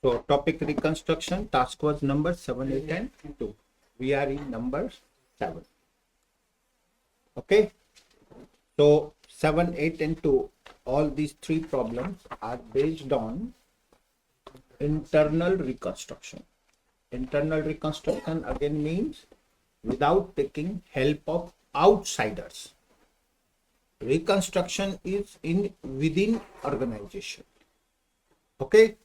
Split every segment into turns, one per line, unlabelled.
So topic reconstruction, task was number 7, 8 and 2. We are in number 7. Okay. So 7, 8 and 2, all these three problems are based on internal reconstruction. Internal reconstruction again means without taking help of outsiders. Reconstruction is in within organization. Okay.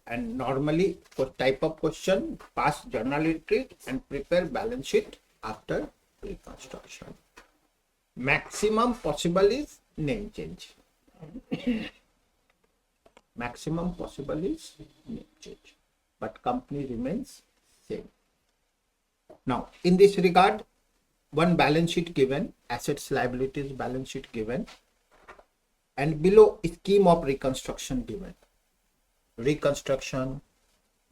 And normally for type of question, pass journal entry and prepare balance sheet after reconstruction. Maximum possible is name change. Maximum possible is name change, but company remains same. Now in this regard, one balance sheet given, assets liabilities balance sheet given, and below scheme of reconstruction given. Reconstruction,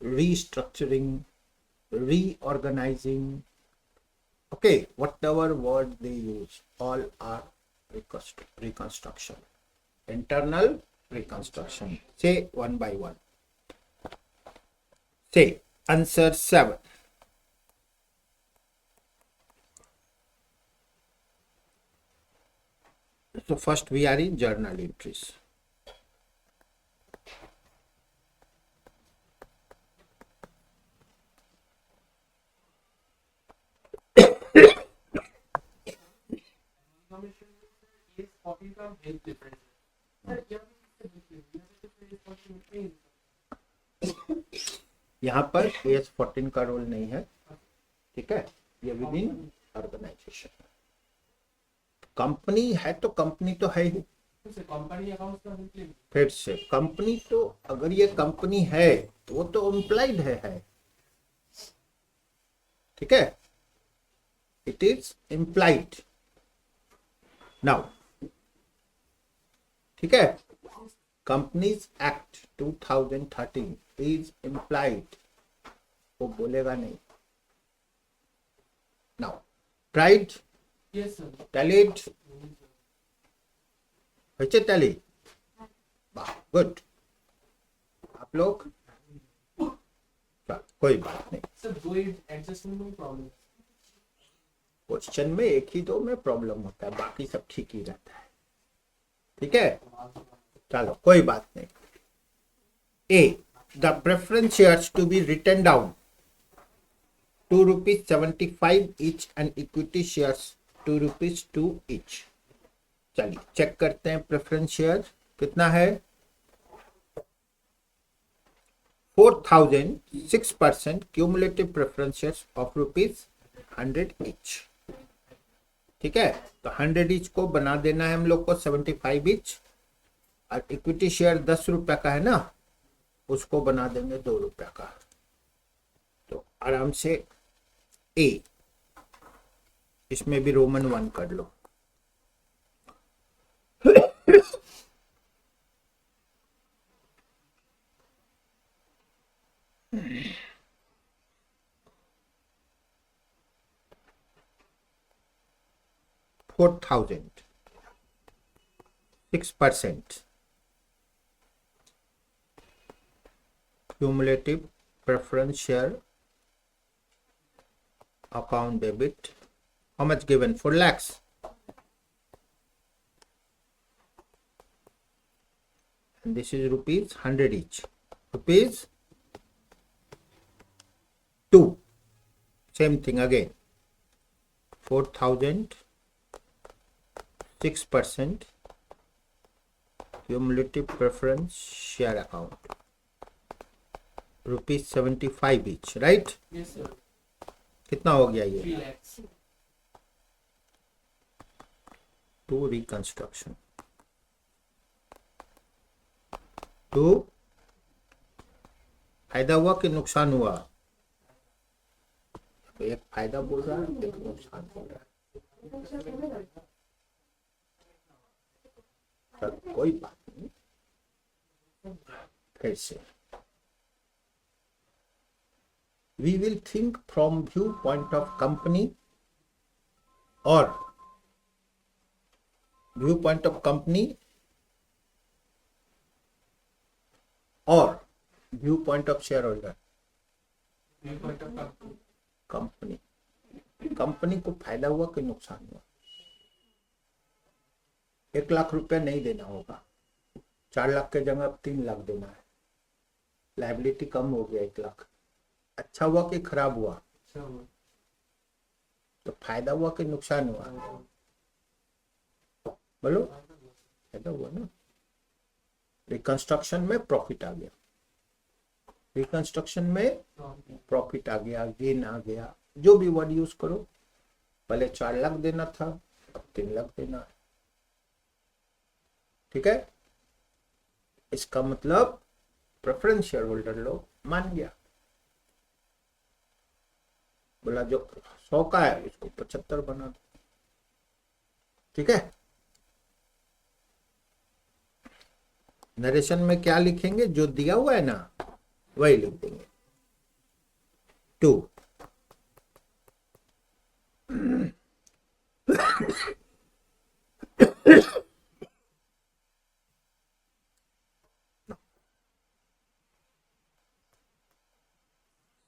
restructuring, reorganizing, okay, whatever word they use, all are reconstruction. Internal reconstruction. Say one by one. Say answer 7. So first we are in journal entries. यहाँ पर AS14 का role नहीं है, ठीक है, ये with in organisation. Company है तो कंपनी तो है ही, फिर से कंपनी तो अगर ये कंपनी है तो वो तो एम्प्लॉयड है, ठीक है, इट इज एम्प्लॉयड। नाउ ठीक है, कंपनीज एक्ट 2013 इज एम्प्लॉयड, वो बोलेगा नहीं। नाउ ट्राइड, टैलिड, হয়েছে टैली, वाह गुड। आप लोग कोई बात नहीं, क्वेश्चन में एक ही दो में प्रॉब्लम होता है, बाकी सब ठीक ही रहता है, ठीक है, चलो कोई बात नहीं। A, the preference shares to be written down ₹2.75 each and equity shares ₹2 each। चलिए चेक करते हैं प्रेफरेंस शेयर कितना है। 4006% cumulative preference shares of ₹100 each, ठीक है, तो 100 each को बना देना है हम लोग को 75 each, और इक्विटी शेयर ₹10 का है ना, उसको बना देंगे ₹2 का। तो आराम से ए, इसमें भी रोमन 1 कर लो। $4,000, 6% cumulative preference share account debit. How much given? 4 lakhs. And this is ₹100 each. ₹2. Same thing again. 4,000, 6% cumulative preference share account. ₹75 each, right?
Yes sir.
कितना हो गया ये?
3 lakhs.
टू रिकंस्ट्रक्शन, तो फायदा हुआ कि नुकसान हुआ? एक फायदा बोल रहा है, एक नुकसान बोल रहा है, चलो कोई बात नहीं। फिर से we will think from viewpoint of company or viewpoint of company or view point of share holder, company, company को फायदा हुआ कि नुकसान हुआ? 1 लाख रुपया नहीं देना होगा, 4 लाख के जगह अब 3 लाख देना है, लाइबिलिटी कम हो गया 1 लाख। अच्छा हुआ कि खराब हुआ? तो फायदा हुआ कि नुकसान हुआ? बोलो, फायदा हुआ ना। रिकंस्ट्रक्शन में प्रॉफिट आ गया, रिकंस्ट्रक्शन में प्रॉफिट आ गया, गेन आ गया, जो भी वर्ड यूज करो। पहले 4 लाख देना था, अब 3 लाख देना है। ठीक है, इसका मतलब प्रेफरेंस शेयर होल्डर लोग मान गया, बोला जो 100 का है इसको 75 बना दो। ठीक है, नरेशन में क्या लिखेंगे? जो दिया हुआ है ना वही लिख देंगे। 2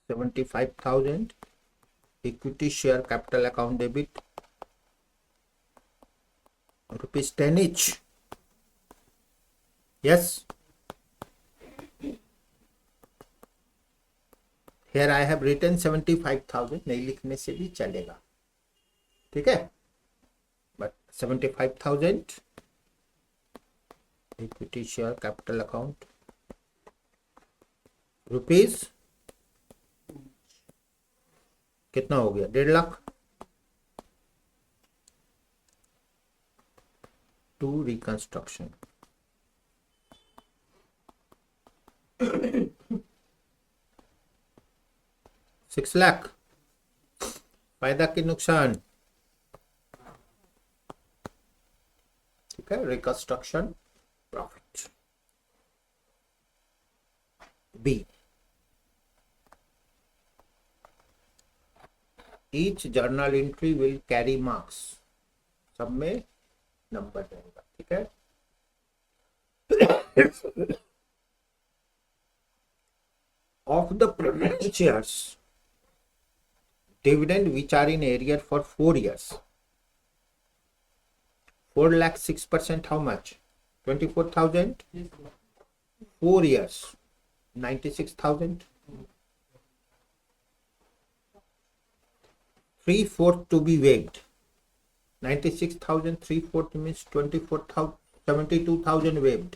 75,000 equity share capital account debit ₹10 each. Yes, here I have written 75,000, नहीं लिखने से भी चलेगा। ठीक है, but 75,000 equity share capital account rupees कितना हो गया? 1.5 लाख। To reconstruction, ₹6 lakh. फायदा कि नुकसान? ठीक है, reconstruction profit. B, each journal entry will carry marks, सब में नंबर रहेगा। ठीक है, of the preference shares dividend which are in arrear for 4 years, 4 lakh 6%, how much? 24,000. 4 years 96,000. 3/4 to be waived. 96,000 3/4 means 24,000, 72,000 waived.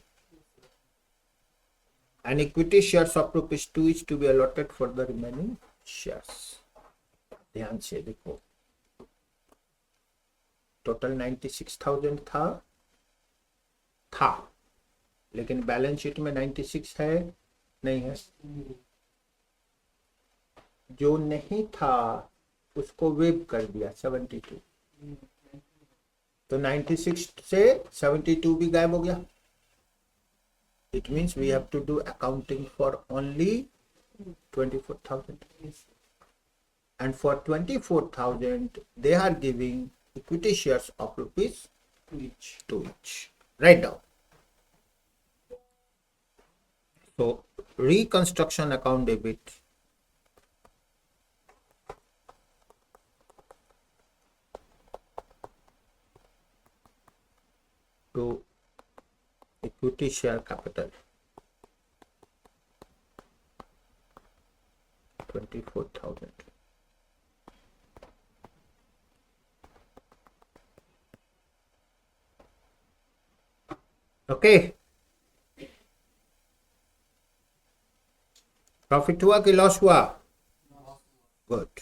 And equity shares of ₹2 is to be allotted for the remaining shares. ध्यान से देखो, total 96,000 था, लेकिन balance sheet में 96 है नहीं है? जो नहीं था उसको वेव कर दिया 72, तो 96 से 72 भी गायब हो गया। It means we have to do accounting for only 24,000. And for 24,000, they are giving equity shares of rupees to each. Write down. So, reconstruction account debit to equity share capital 24,000. Okay, profit हुआ कि loss हुआ? Good.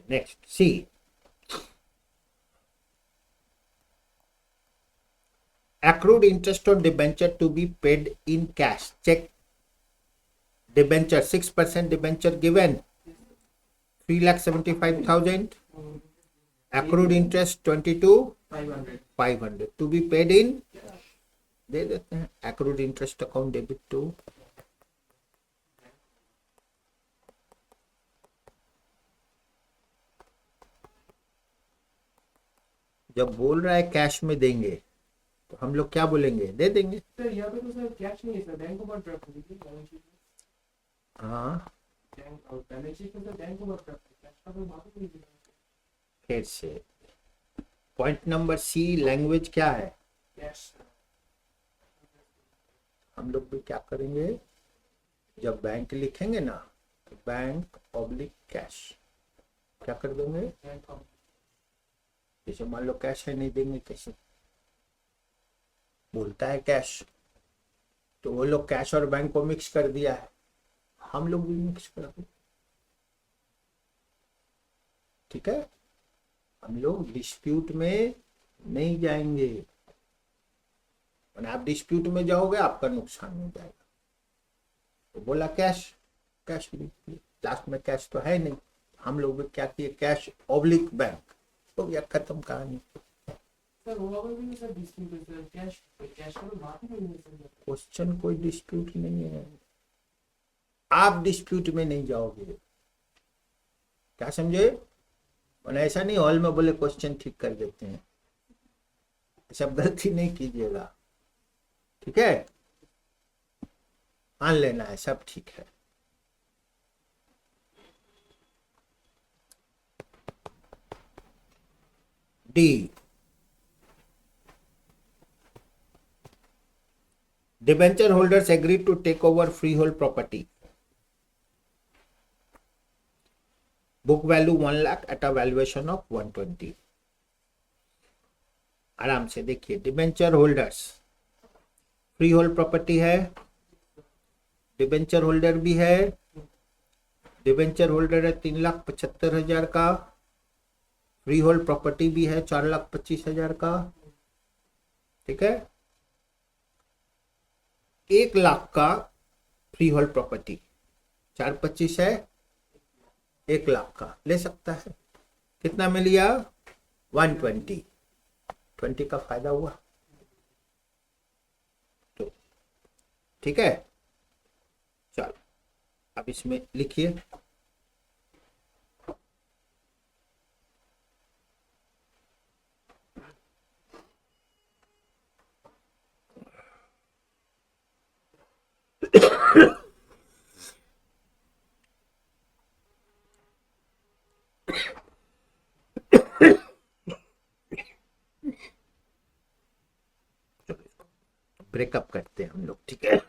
Next C, accrued interest on debenture to be paid in cash. Check debenture, 6% debenture given, 3,75,000. Accrued interest 22,500 to be paid in, दे देते हैं accrued interest account debit to जब बोल रहा है cash में देंगे तो हम लोग क्या बोलेंगे, दे देंगे।
सर यहाँ पे तो सर कैश नहीं है सर, बैंक ओवरड्राफ्ट है बैलेंस शीट में।
हाँ,
बैंक और बैलेंस शीट में सर बैंक ओवरड्राफ्ट है, कैश का तो वहाँ पे नहीं दिखा।
फिर से पॉइंट नंबर सी, लैंग्वेज क्या है,
कैश।
हम लोग भी क्या करेंगे, जब बैंक लिखेंगे ना तो बैंक ऑब्लिक कैश क्या कर देंगे,
बैंक ऑफ
जैसे मान लो कैश है नहीं देंगे कैसे, बोलता है कैश, तो वो लोग कैश और बैंक को मिक्स कर दिया है, हम लोग भी मिक्स कर दें। ठीक है, हम लोग डिस्प्यूट में नहीं जाएंगे, आप डिस्प्यूट में जाओगे आपका नुकसान हो जाएगा। तो बोला कैश, कैश लास्ट में कैश तो है नहीं, हम लोग भी क्या किए, कैश ऑब्लिक बैंक, हो गया खत्म कहानी।
सर वहाँ पे भी नहीं सर डिस्प्यूट है सर, कैश कैश का तो बात ही नहीं है सर।
क्वेश्चन कोई डिस्प्यूट नहीं है, आप डिस्प्यूट में नहीं जाओगे, क्या समझे। और ऐसा नहीं हॉल में बोले क्वेश्चन ठीक कर देते हैं, सब गलती नहीं कीजिएगा, ठीक है, मान लेना है सब ठीक है। D, debenture holders agree to take over free hold property, book value 1 lakh at a valuation of 120। आराम से देखिए, debenture holders free hold property है, डिबेंचर होल्डर भी है, डिबेंचर होल्डर है 3,75,000 का, फ्री होल्ड प्रॉपर्टी भी है 4,25,000 का, ठीक है, 1 लाख का फ्री होल्ड प्रॉपर्टी, 4,25 है, 1 लाख का ले सकता है, कितना में लिया 120, 20 का फायदा हुआ, तो ठीक है। चलो अब इसमें लिखिए, ब्रेकअप करते हैं हम लोग, ठीक है।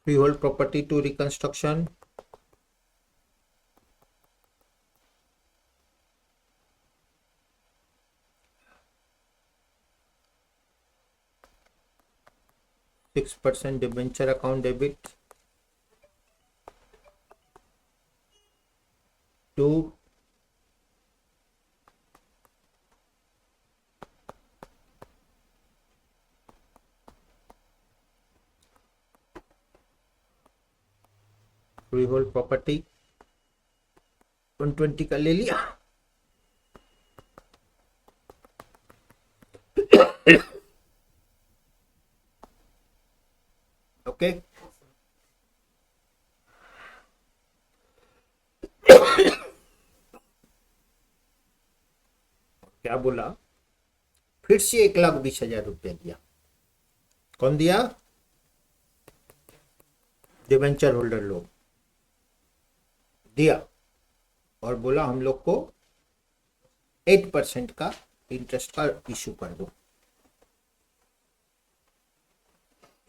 freehold property to reconstruction, %6 debenture account debit to freehold property, 120 का ले लिया, ओके। क्या बोला, फिर से 1,20,000 रुपया दिया, कौन दिया, डिबेंचर होल्डर लोग दिया, और बोला हम लोग को 8% का इंटरेस्ट का इशू कर दो,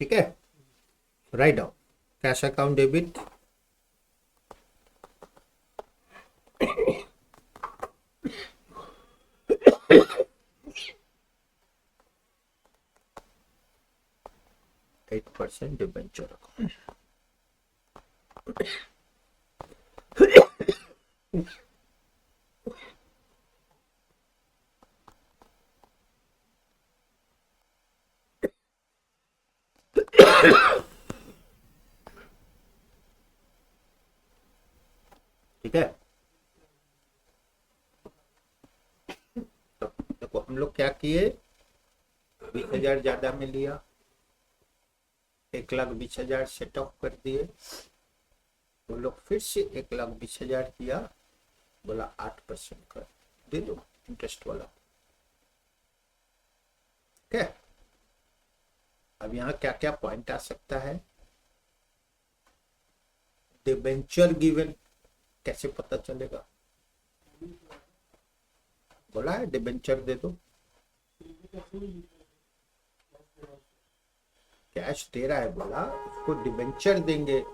ठीक है। Write down, cash account debit 8% debenture account, ठीक है। तो देखो हम लोग क्या किए, 20,000 ज्यादा में लिया, 1,20,000 सेट ऑफ कर दिए, वो लोग फिर से 1,20,000 किया, बोला 8% कर दे दो इंटरेस्ट वाला। ठीक है। अब यहाँ क्या क्या पॉइंट आ सकता है, डिबेंचर गिवन कैसे पता चलेगा, बोला है डिबेंचर दे दो, कैश दे रहा है, बोला उसको डिबेंचर देंगे,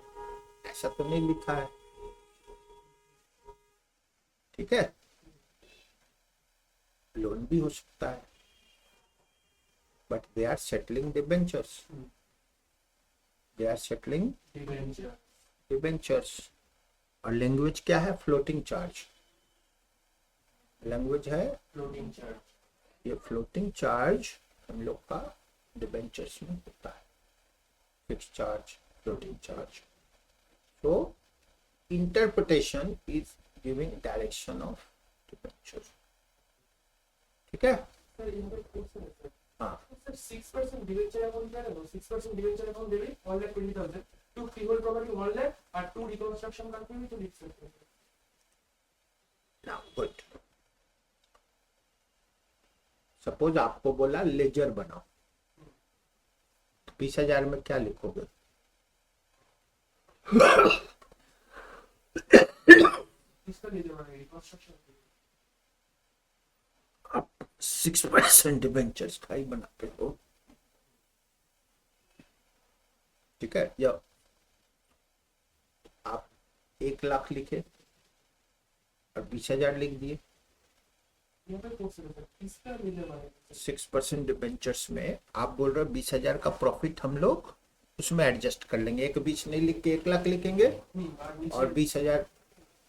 ऐसा तो नहीं लिखा है। ठीक है, लोन भी हो सकता है, but they are settling debentures, they are settling debentures. और लैंग्वेज क्या है, फ्लोटिंग चार्ज, लैंग्वेज है
फ्लोटिंग चार्ज।
ये फ्लोटिंग चार्ज हम लोग का डिबेंचर्स में होता है, फिक्स चार्ज, फ्लोटिंग चार्ज। तो interpretation is giving direction of debenture. ठीक है।
सर यहाँ पे क्वेश्चन है सर।
हाँ,
सर 6% डिवेंचर अमाउंट क्या है, 6% डिवेंचर अमाउंट देवे 1,20,000 टू फ्रीहोल्ड प्रॉपर्टी 1 लाख और टू रिकंस्ट्रक्शन करते हुए तो लिख सकते हैं।
Now good. सपोज आपको बोला लेजर बनाओ, तो 20,000 में क्या लिखोगे,
इसका ले जाना है रिकंस्ट्रक्शन।
आप 6% डिबेंचर्स का ही बनाते हो। ठीक है, या आप 1,00,000 लिखे और 20,000 लिख दिए,
यहाँ पे क्वेश्चन है सर, इसका ले जाना है
6% डिबेंचर्स में आप बोल रहे हो 20,000 का प्रॉफिट हम लोग उसमें एडजस्ट कर लेंगे, 1,20,000 नहीं लिख के 1,00,000 लिखेंगे और 20,000।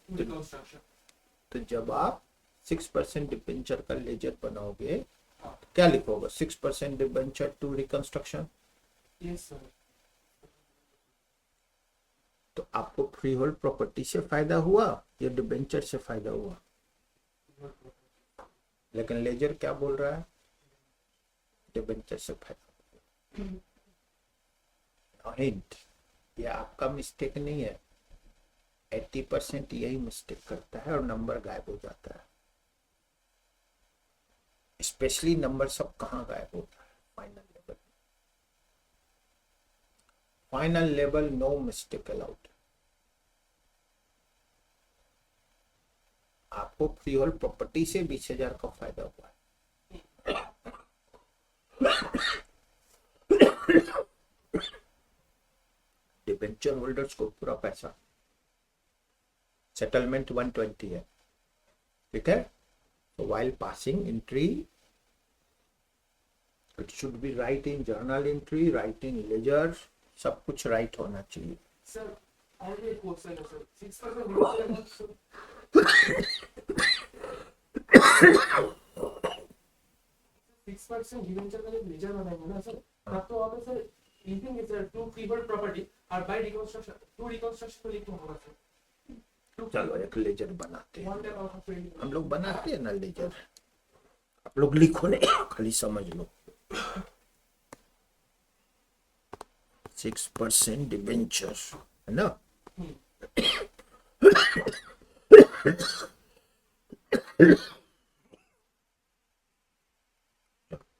रिकंस्ट्रक्शन।
तो जब आप 6% डिबेंचर का लेजर बनाओगे तो क्या लिखोगे, 6% debenture to reconstruction.
Yes sir.
तो आपको फ्री होल्ड प्रॉपर्टी से फायदा हुआ या डिबेंचर से फायदा हुआ, लेकिन लेजर क्या बोल रहा है, डिबेंचर से फायदा। हिंट, ये आपका मिस्टेक नहीं है, 80% यही मिस्टेक करता है और नंबर गायब हो जाता है। स्पेशली नंबर सब कहाँ गायब होता है, final level. Final level no mistake allowed. आपको फ्री होल्ड प्रॉपर्टी से 20,000 का फायदा हुआ है। डिबेंचर होल्डर्स को पूरा पैसा, सेटलमेंट 120 है। ठीक है। तो while passing entry it should be write in journal entry, write in ledger, सब कुछ राइट होना चाहिए।
सर और एक क्वेश्चन है sir, 6% debenture amount sir 6% debenture का जब लेजर बनाएंगे ना सर, तब तो वहाँ पे सर लिखेंगे सर टू फ्रीहोल्ड प्रॉपर्टी और बाय रिकंस्ट्रक्शन, टू रिकंस्ट्रक्शन तो लिखना होगा सर।
चलो एक लेजर बनाते हैं,
1 लाख ऑफ पेड।
हम लोग बनाते हैं ना लेजर, आप लोग लिखो नहीं, खाली समझ लो। 6% डिबेंचर है ना,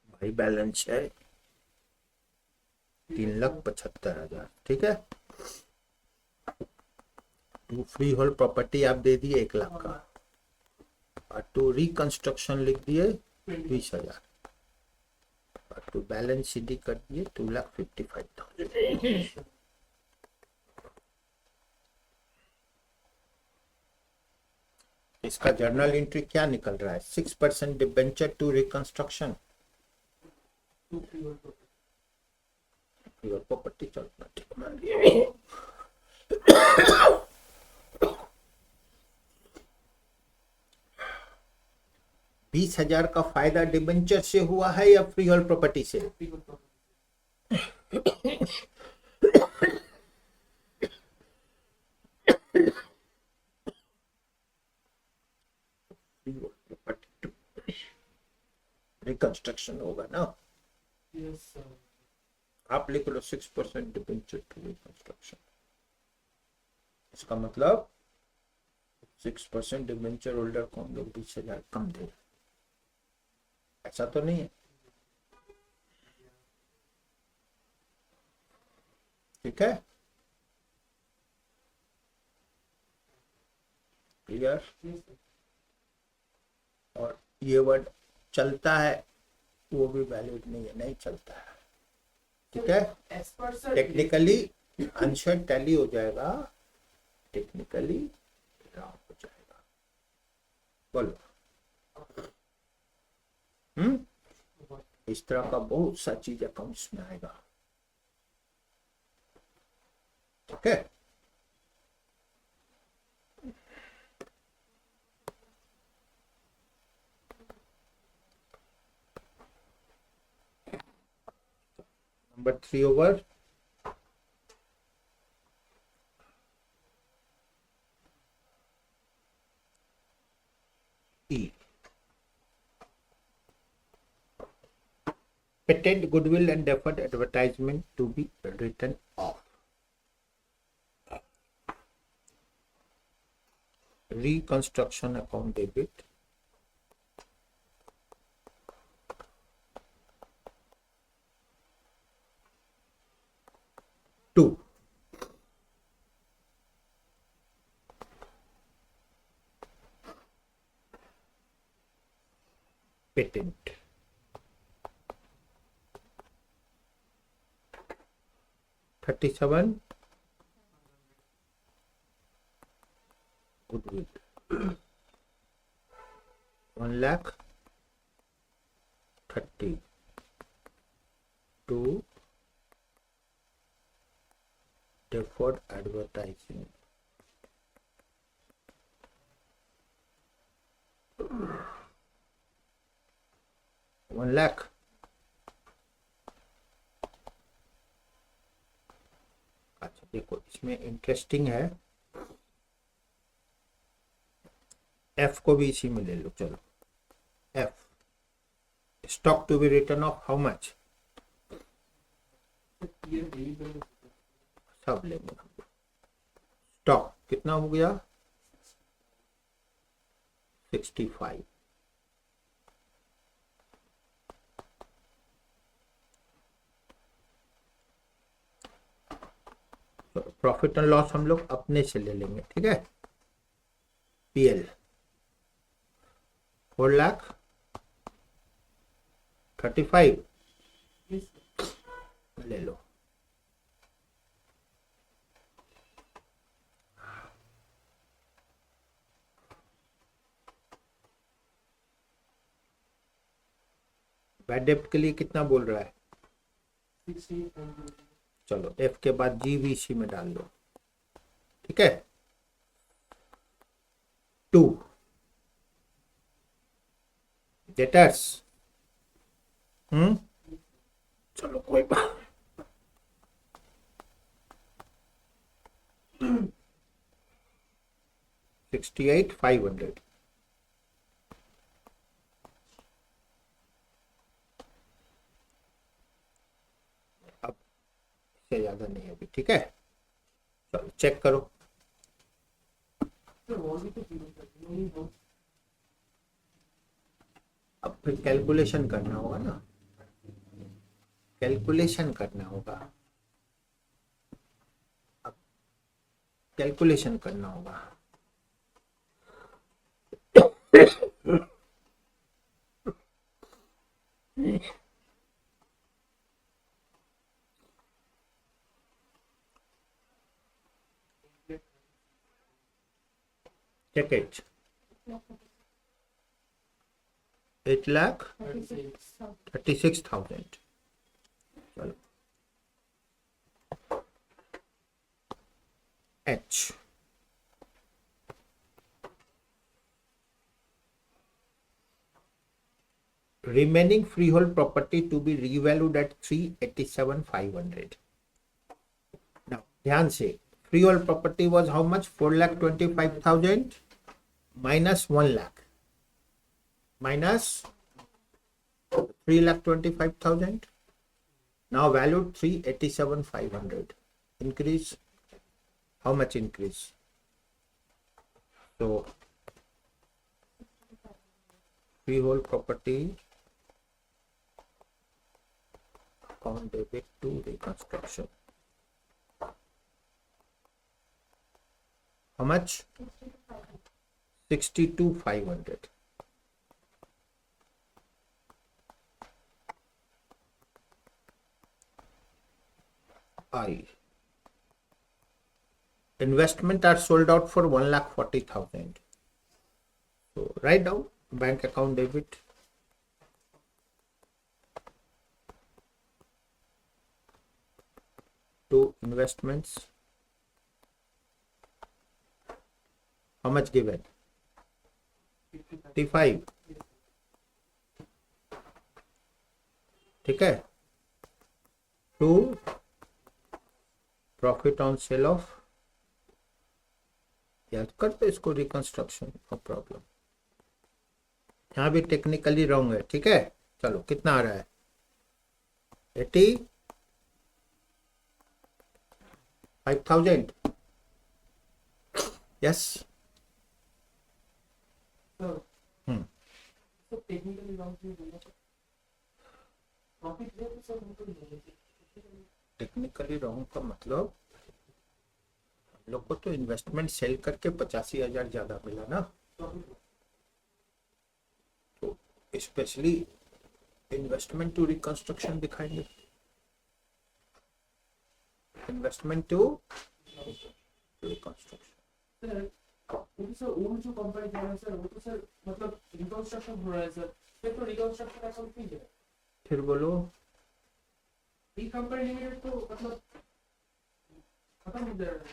भाई बैलेंस है 3,75,000। ठीक है। टू फ्री होल्ड प्रॉपर्टी आप दे दिए 1,00,000 का और टू रिकंस्ट्रक्शन लिख दिए 20,000 और टू बैलेंस सीडी कर दिए 2,55,000। इसका जर्नल एंट्री क्या निकल रहा है, 6% debenture to reconstruction
to freehold property.
Property चलना ठीक मान लिया। 20,000 का फायदा डिबेंचर से हुआ है या फ्री होल्ड प्रॉपर्टी से,
फ्रीहोल्ड प्रॉपर्टी।
रिकंस्ट्रक्शन होगा ना,
Yes, sir.
आप लिख लो 6% डिबेंचर टू रिकंस्ट्रक्शन, इसका मतलब 6% डिबेंचर होल्डर को हम लोग 20,000 कम दे रहे हैं। ऐसा तो नहीं है, ठीक है, क्लियर।
Yes, sir.
और ये वर्ड चलता है वो भी वैलिड नहीं है, नहीं चलता है, ठीक है।
As per sir,
technically answer tally हो जाएगा, टेक्निकली रॉन्ग हो जाएगा, बोलो। इस तरह का बहुत सा चीज अकाउंट्स में आएगा, ठीक है। Number 3 over. E. Patent, goodwill and deferred advertisement to be written off. Reconstruction account debit. Two. Patent. $37 goodwill. 1,30,000 to deferred advertising. $1 lakh. अच्छा देखो इसमें इंटरेस्टिंग है, एफ को भी इसी में ले लो, चलो F, stock to be return of how much,
ये daily bill है.
सब लेंगे हम। स्टॉक कितना हो गया 65, प्रॉफिट एंड लॉस हम लोग अपने से ले लेंगे, ठीक है। PL 4,35,000
Yes, sir.
ले लो। बैड डेप्ट के लिए कितना बोल रहा है,
60.0.
चलो एफ के बाद जीवीसी में डाल दो, ठीक है। 2 डेटर्स, चलो कोई बात, $68,500, अब इससे ज्यादा नहीं अभी, ठीक है। चलो चेक करो,
Sir, वो भी तो zero कर दो, नहीं हो.
अब फिर कैलकुलेशन करना होगा ना, कैलकुलेशन करना होगा, अब कैलकुलेशन करना होगा। check it, 8,36,000, चलो H, remaining freehold property to be revalued at 387,500. Now ध्यान से, freehold property was how much, 4,25,000 minus 1 lakh minus 3,25,000. Now valued 387,500. Increase. How much increase? So freehold property account debit to reconstruction. How much? 62,500. I. Investment are sold out for 1,40,000. So write down bank account debit to investments. How much given? 55. ठीक है, to profit on sale of, याद करते इसको reconstruction, no problem. यहाँ भी technically wrong है. ठीक है, चलो कितना आ रहा है? 85,000. यस.
तो टेक्निकली रॉन्ग क्यों बोला? प्रॉफिट है तो सर वो तो नहीं है.
टेक्निकली रॉन्ग का मतलब हम लोग को तो इन्वेस्टमेंट सेल करके 85,000 ज्यादा मिला ना. तो स्पेशली इन्वेस्टमेंट टू रिकंस्ट्रक्शन दिखाएंगे. Investment to reconstruction.
सर वो सर वो जो कंपनी है ना सर, वो तो सर मतलब रिकंस्ट्रक्शन हो रहा है सर, फिर तो रिकंस्ट्रक्शन का सब ठीक है.
फिर बोलो.
ये कंपनी लिमिटेड तो मतलब खत्म हो जाएगा.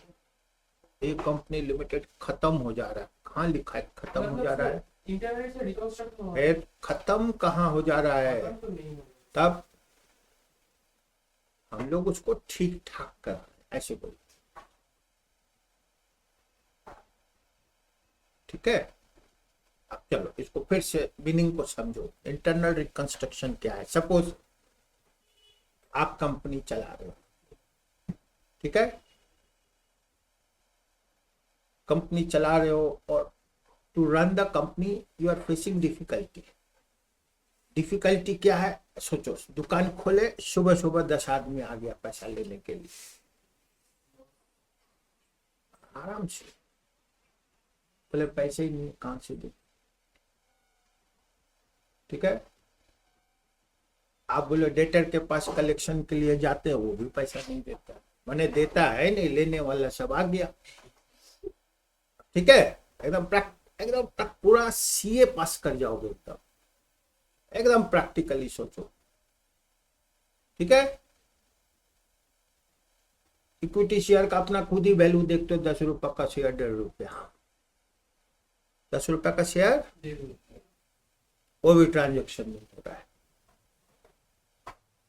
एक कंपनी लिमिटेड खत्म हो जा रहा है. कहाँ लिखा है खत्म हो जा रहा है?
इंटरनेट से रिकंस्ट्रक्शन हो
फिर खत्म कहाँ हो जा रहा है?
तो नहीं हो.
तब हम लोग उसको ठीक ठाक कर रहे हैं, ऐसे बोलो. ठीक है, अब चलो इसको फिर से मीनिंग को समझो. इंटरनल रिकंस्ट्रक्शन क्या है? सपोज आप कंपनी चला रहे हो. ठीक है, कंपनी चला रहे हो और to run the company you are facing difficulty. Difficulty क्या है? सोचो, दुकान खोले, सुबह सुबह 10 आदमी आ गया पैसा लेने के लिए. आराम से बोले पैसे ही नहीं, कहां से दे. ठीक है, आप बोले डेटर के पास कलेक्शन के लिए जाते हो, वो भी पैसा नहीं देता. मैंने देता है नहीं, लेने वाला सब आ गया. ठीक है, एकदम पूरा सीए पास कर जाओगे एकदम प्रैक्टिकली सोचो. ठीक है, इक्विटी शेयर का अपना खुद ही वैल्यू देखते हो. 10 रुपए का शेयर 1.5 रुपया, 10 रुपए का शेयर, वो भी ट्रांजेक्शन नहीं हो रहा है.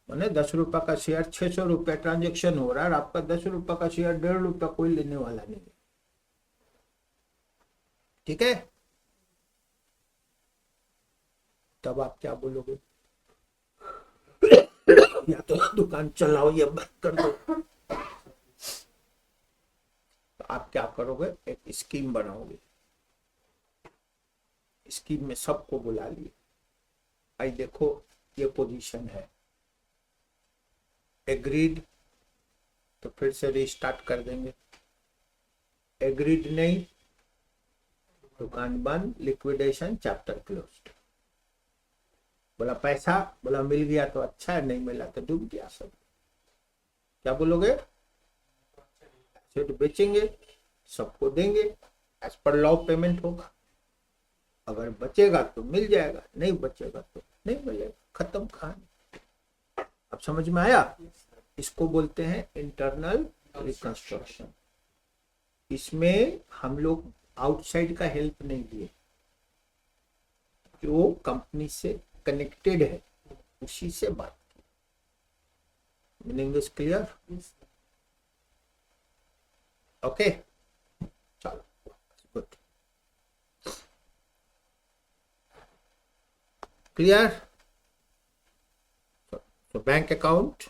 मैंने 10 रुपए का शेयर 600 रुपया ट्रांजेक्शन हो रहा है, और आपका 10 रुपए का शेयर 1.5 रुपया कोई लेने वाला नहीं है. ठीक है, तब आप क्या बोलोगे? या तो दुकान चलाओ या बंद कर दो. तो आप क्या करोगे? एक स्कीम बनाओगे. स्कीम में सबको बुला लिए. भाई देखो, ये पोजीशन है. एग्रीड तो फिर से रिस्टार्ट कर देंगे. एग्रीड नहीं, दुकान बंद, लिक्विडेशन, चैप्टर क्लोज्ड. बोला पैसा, बोला मिल गया तो अच्छा है, नहीं मिला तो डूब गया सब. क्या बोलोगे? एसेट बेचेंगे, सबको देंगे, एज पर लॉ पेमेंट होगा. अगर बचेगा तो मिल जाएगा, नहीं बचेगा तो नहीं मिलेगा. खत्म कहानी. अब समझ में आया? इसको बोलते हैं इंटरनल रिकंस्ट्रक्शन. इसमें हम लोग आउटसाइड का हेल्प नहीं लिए. जो कंपनी से कनेक्टेड है उसी से बात की. Meaning is clear? ओके, चलो good. Clear? Bank account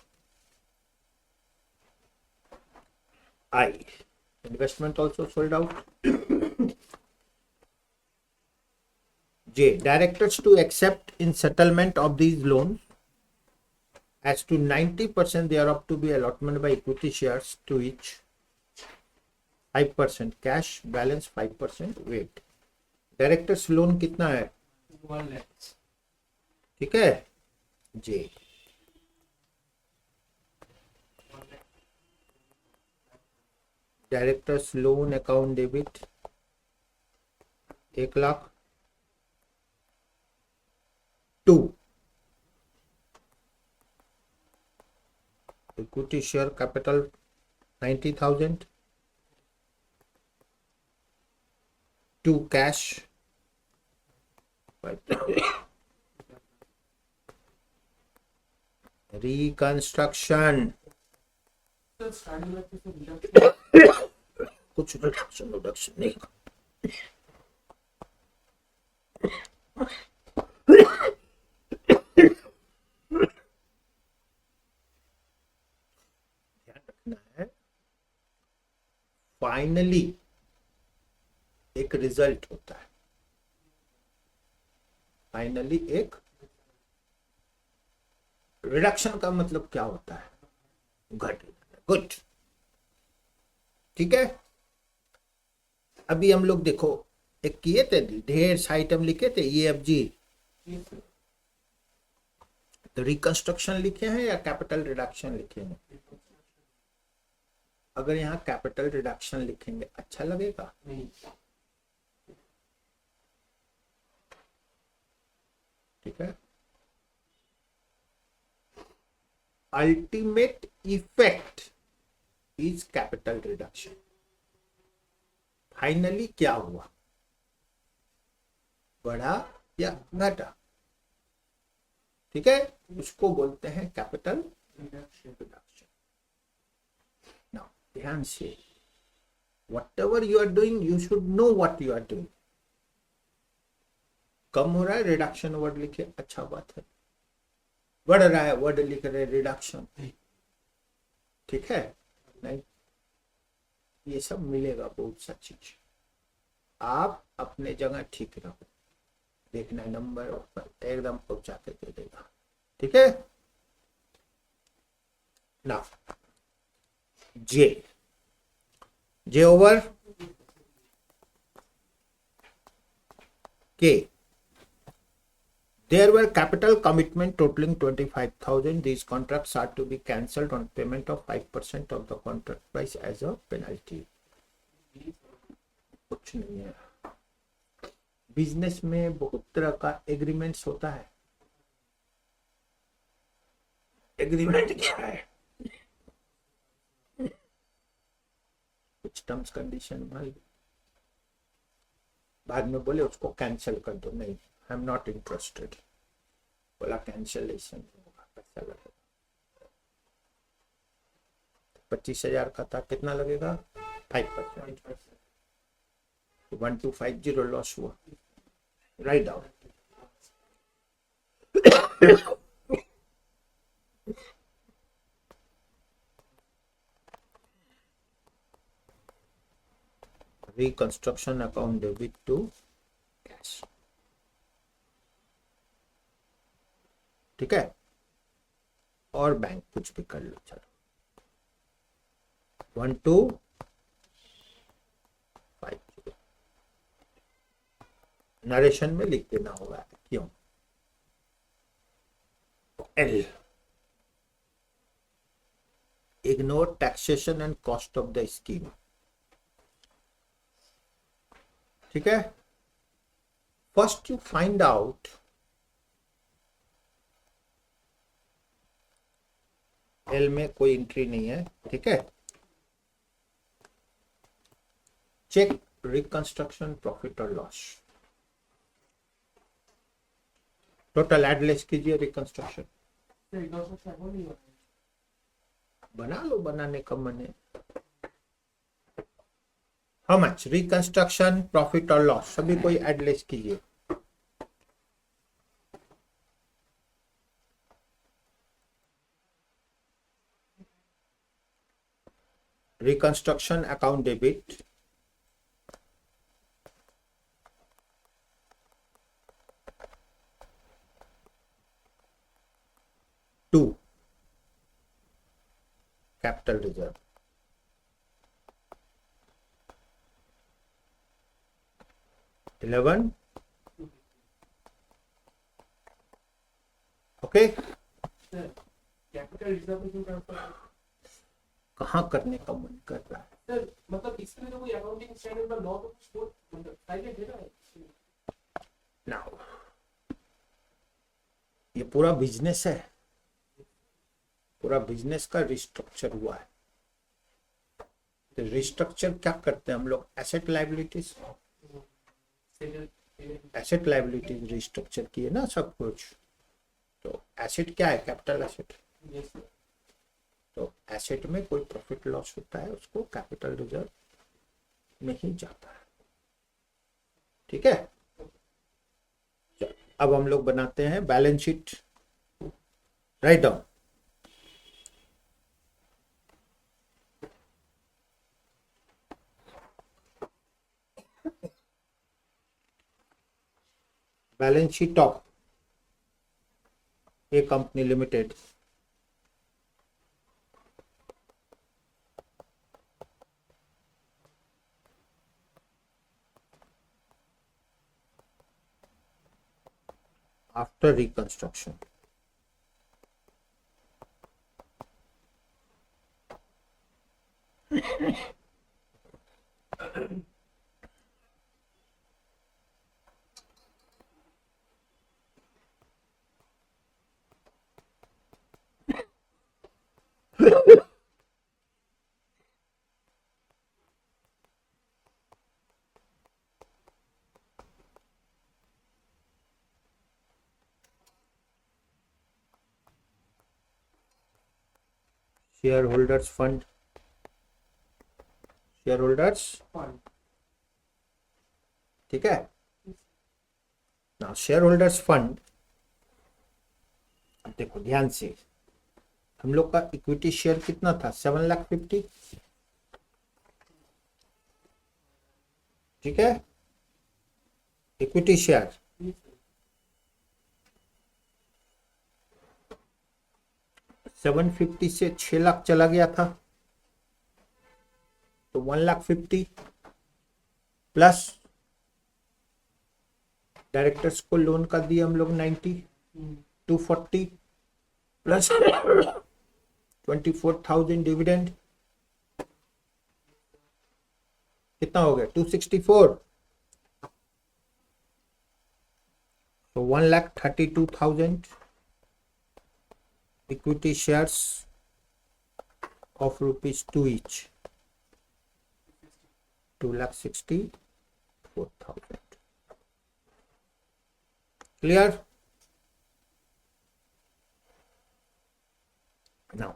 I. Investment also sold out. J. Directors to accept in settlement of these loans as to 90% thereof to be allotment by equity shares to each 5% cash, balance 5% weight. Directors loan कितना है?
1 lakh.
ठीक है. J. Directors loan account debit 1 lakh. 2. Equity share capital 90,000. 2 cash. Reconstruction.
So starting with this reduction.
कुछ reduction नहीं. ध्यान रखना है. Finally एक रिजल्ट होता है. फाइनली एक रिडक्शन का मतलब क्या होता है? घट. गुड. ठीक है. अभी हम लोग देखो एक किए थे, ढेर सा आइटम लिखे थे EFG. तो रिकंस्ट्रक्शन लिखे हैं या कैपिटल रिडक्शन लिखे हैं? अगर यहाँ कैपिटल रिडक्शन लिखेंगे अच्छा लगेगा?
नहीं.
ठीक है. Ultimate effect is capital reduction. Finally क्या हुआ? बढ़ा या घटा? ठीक है. उसको बोलते हैं कैपिटल रिडक्शन. नाउ ध्यान से, whatever you are doing you should know what you are doing. कम हो रहा है, रिडक्शन वर्ड लिखे, अच्छा बात है. बढ़ रहा है, वर्ड लिख रहे रिडक्शन. ठीक है. नहीं, ये सब मिलेगा बहुत सा चीज. आप अपने जगह ठीक रहो. देखना नंबर पर एकदम पहुंचा के दे देगा. ठीक है. ना जे ओवर के. There were capital commitment totaling 25,000. These contracts are to be cancelled on payment of 5% of the contract price as a penalty. कुछ नहीं है. बिजनेस में बहुत तरह का एग्रीमेंट्स होता है. एग्रीमेंट क्या है? कुछ टर्म्स कंडीशन बाद में बोले उसको कैंसिल कर दो. नहीं, आई एम नॉट इंटरेस्टेड. बोला कैंसिलेशन होगा, पैसा लगेगा. 25,000 का था, कितना लगेगा? 5%. 1250 लॉस हुआ. Write down. Reconstruction account debit to cash. ठीक है. और बैंक कुछ भी कर लो. चलो 1250. नरेशन में लिख देना होगा. क्यों? L. Ignore taxation and cost of the scheme. ठीक है. First you find out L में कोई एंट्री नहीं है. ठीक है. चेक रिकंस्ट्रक्शन प्रॉफिट और लॉस. टोटल एडलेस कीजिए. रिकंस्ट्रक्शन बना लो, बनाने का मन है. How much? रिकंस्ट्रक्शन प्रॉफिट और लॉस सभी कोई एडलेस कीजिए. reconstruction account debit, two, capital reserve. $11. Okay,
sir capital reserve में क्यों ट्रांसफर?
कहाँ करने का मन कर रहा है?
सर मतलब इसमें तो कोई अकाउंटिंग स्टैंडर्ड का लॉ तो कुछ साइलेंट है ना?
नाउ ये पूरा बिजनेस है, पूरा बिजनेस का रिस्ट्रक्चर हुआ है। तो रिस्ट्रक्चर क्या करते हैं हम लोग? Asset liabilities, asset liabilities restructure किए ना सब कुछ। तो एसेट क्या है? Capital asset.
Yes sir.
तो एसेट में कोई प्रॉफिट लॉस होता है उसको कैपिटल रिजर्व में ही जाता है। ठीक है, चलो अब हम लोग बनाते हैं balance sheet. Write down. Balance sheet of A company limited. After reconstruction. Shareholders fund, shareholders,
fund.
ठीक है। ना शेयर फंड, अब देखो ध्यान से, हम लोग का इक्विटी शेयर कितना था? 7,50,000। ठीक है, इक्विटी शेयर 750 से 6 लाख चला गया था, तो 1,50,000 प्लस डायरेक्टर्स को लोन का दिया हम लोग 90, 240 प्लस 24,000 डिविडेंड, कितना हो गया? 264। तो 1,32,000 equity shares of ₹2 each, 2,64,000. Clear? Now,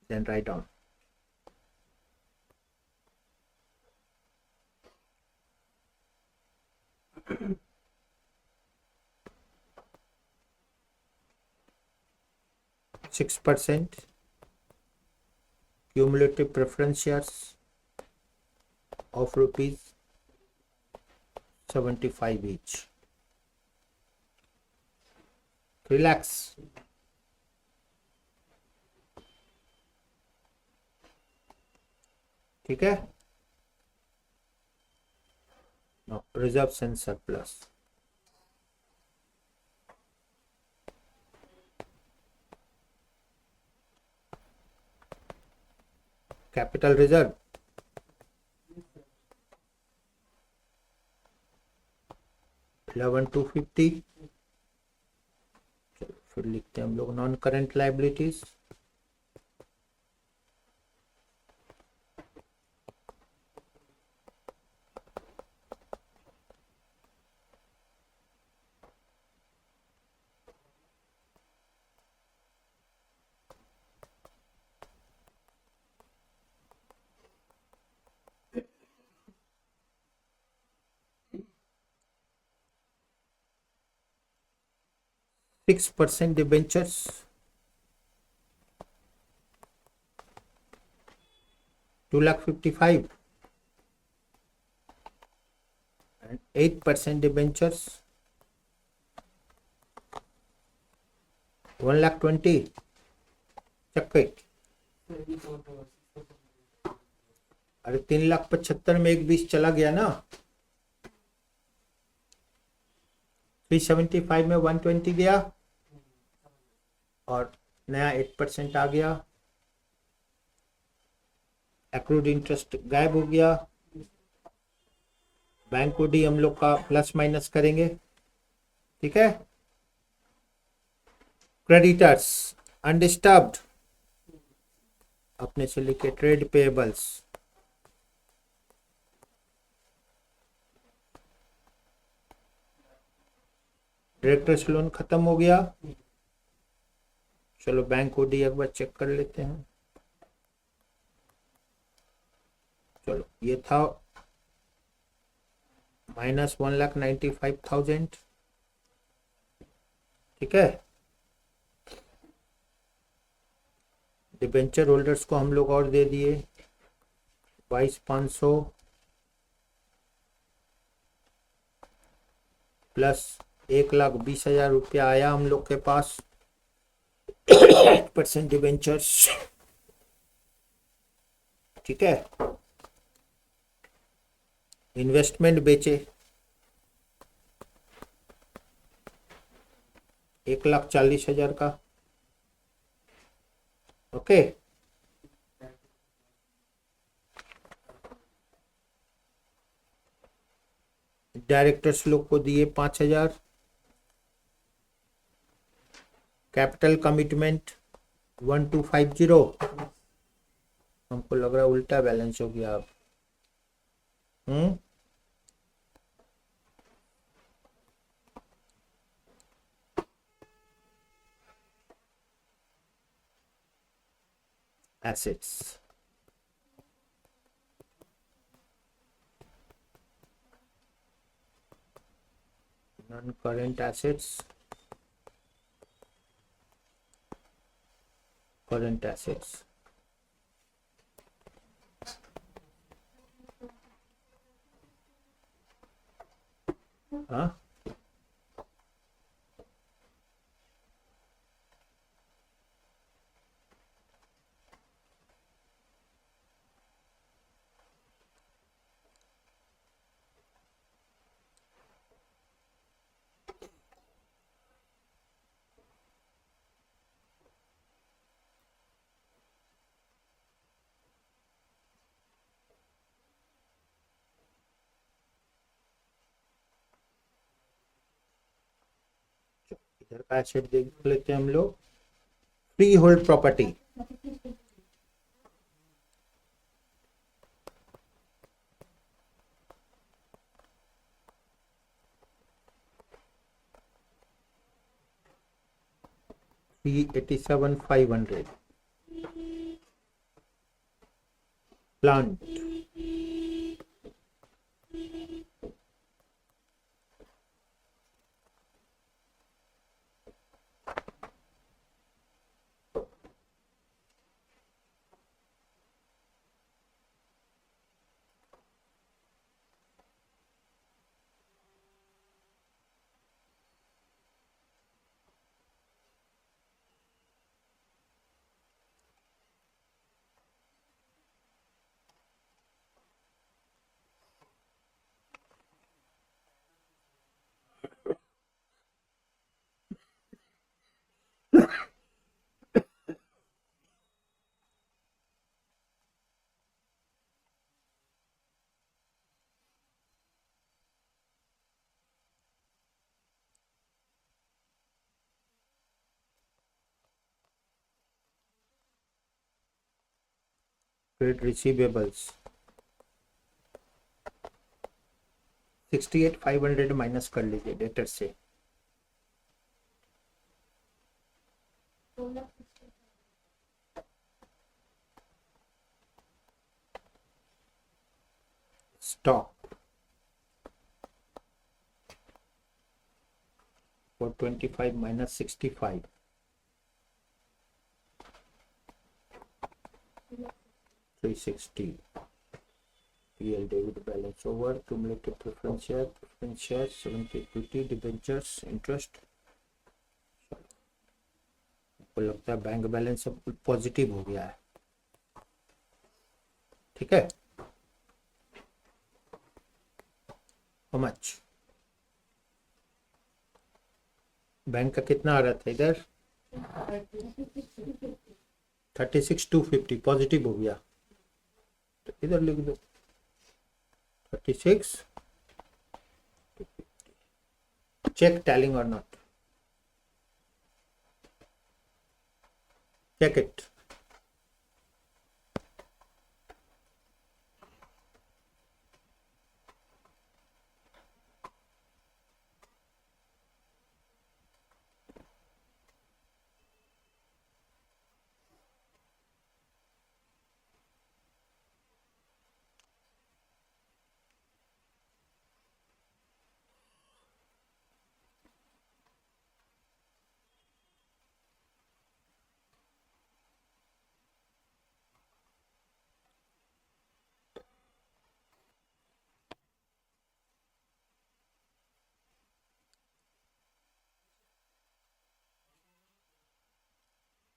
then write down. %6 cumulative preference shares of ₹75 each. Relax. ठीक है। Now reserves and surplus. Capital reserve $11,250। चलो फिर लिखते हैं हम लोग non current liabilities. $6 debentures 2,55,000 and 8% debentures 1,20,000 चक्के। अरे 3,75,000 में एक 20 चला गया ना, 375 में 120 गया और नया 8% आ गया, एक्रूड इंटरेस्ट गायब हो गया, बैंक को डी हम लोग का प्लस माइनस करेंगे, ठीक है। क्रेडिटर्स अनडिस्टर्ब्ड, अपने से लिखे ट्रेड पेएबल्स, डायरेक्टर्स लोन खत्म हो गया। चलो बैंक को डी एक बार चेक कर लेते हैं। चलो ये था -1,95,000, ठीक है। डिबेंचर होल्डर्स को हम लोग और दे दिए 22,500 प्लस 1,20,000 रुपया आया हम लोग के पास 8% डिबेंचर्स, ठीक है। इन्वेस्टमेंट बेचे 1,40,000 का, ओके। डायरेक्टर्स लोग को दिए 5,000, कैपिटल कमिटमेंट 1,250, हमको लग रहा है उल्टा बैलेंस हो गया अब। Assets non current assets, current assets, हाँ इधर का एसेट देख लेते हैं हम लोग। Free hold property, $387,500, plant trade receivables 68,500 minus कर लीजिए डेटर से, stock 425 minus 65 360. PL debit balance over cumulative preference shares 70 equity debentures interest. आपको लगता है बैंक बैलेंस सब कुछ पॉजिटिव हो गया है, ठीक है? हाउ मच बैंक का कितना आ रहा था इधर? 36,250 पॉजिटिव हो गया, तो इधर लिख दो 36. Check tallying or not. Check it.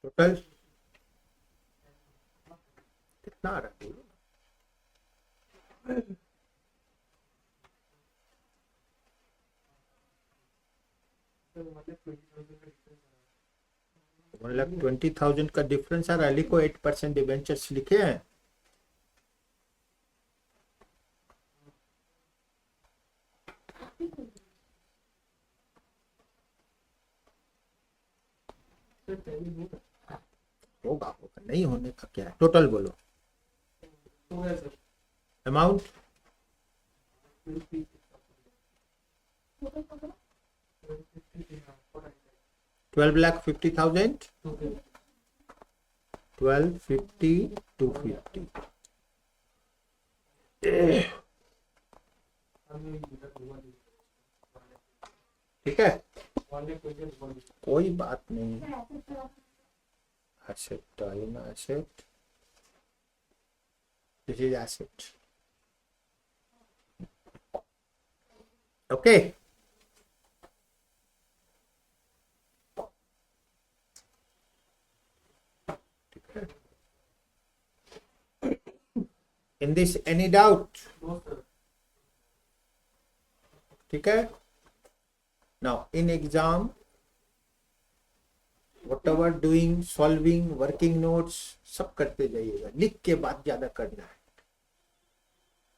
Total कितना आ रहा है?
मतलब
1,20,000 का डिफरेंस है। रैली को 8% डिबेंचर्स लिखे हैं। होगा होगा, नहीं होने का क्या है? टोटल बोलो
तो है सर
अमाउंट। 12,50,000 1250 250 ठीक है, कोई बात नहीं। asset time asset, this is asset, okay. In this any doubt? ठीक है। Now in exam whatever doing solving working notes सब करते जाइएगा, लिख के बाद ज्यादा करना है।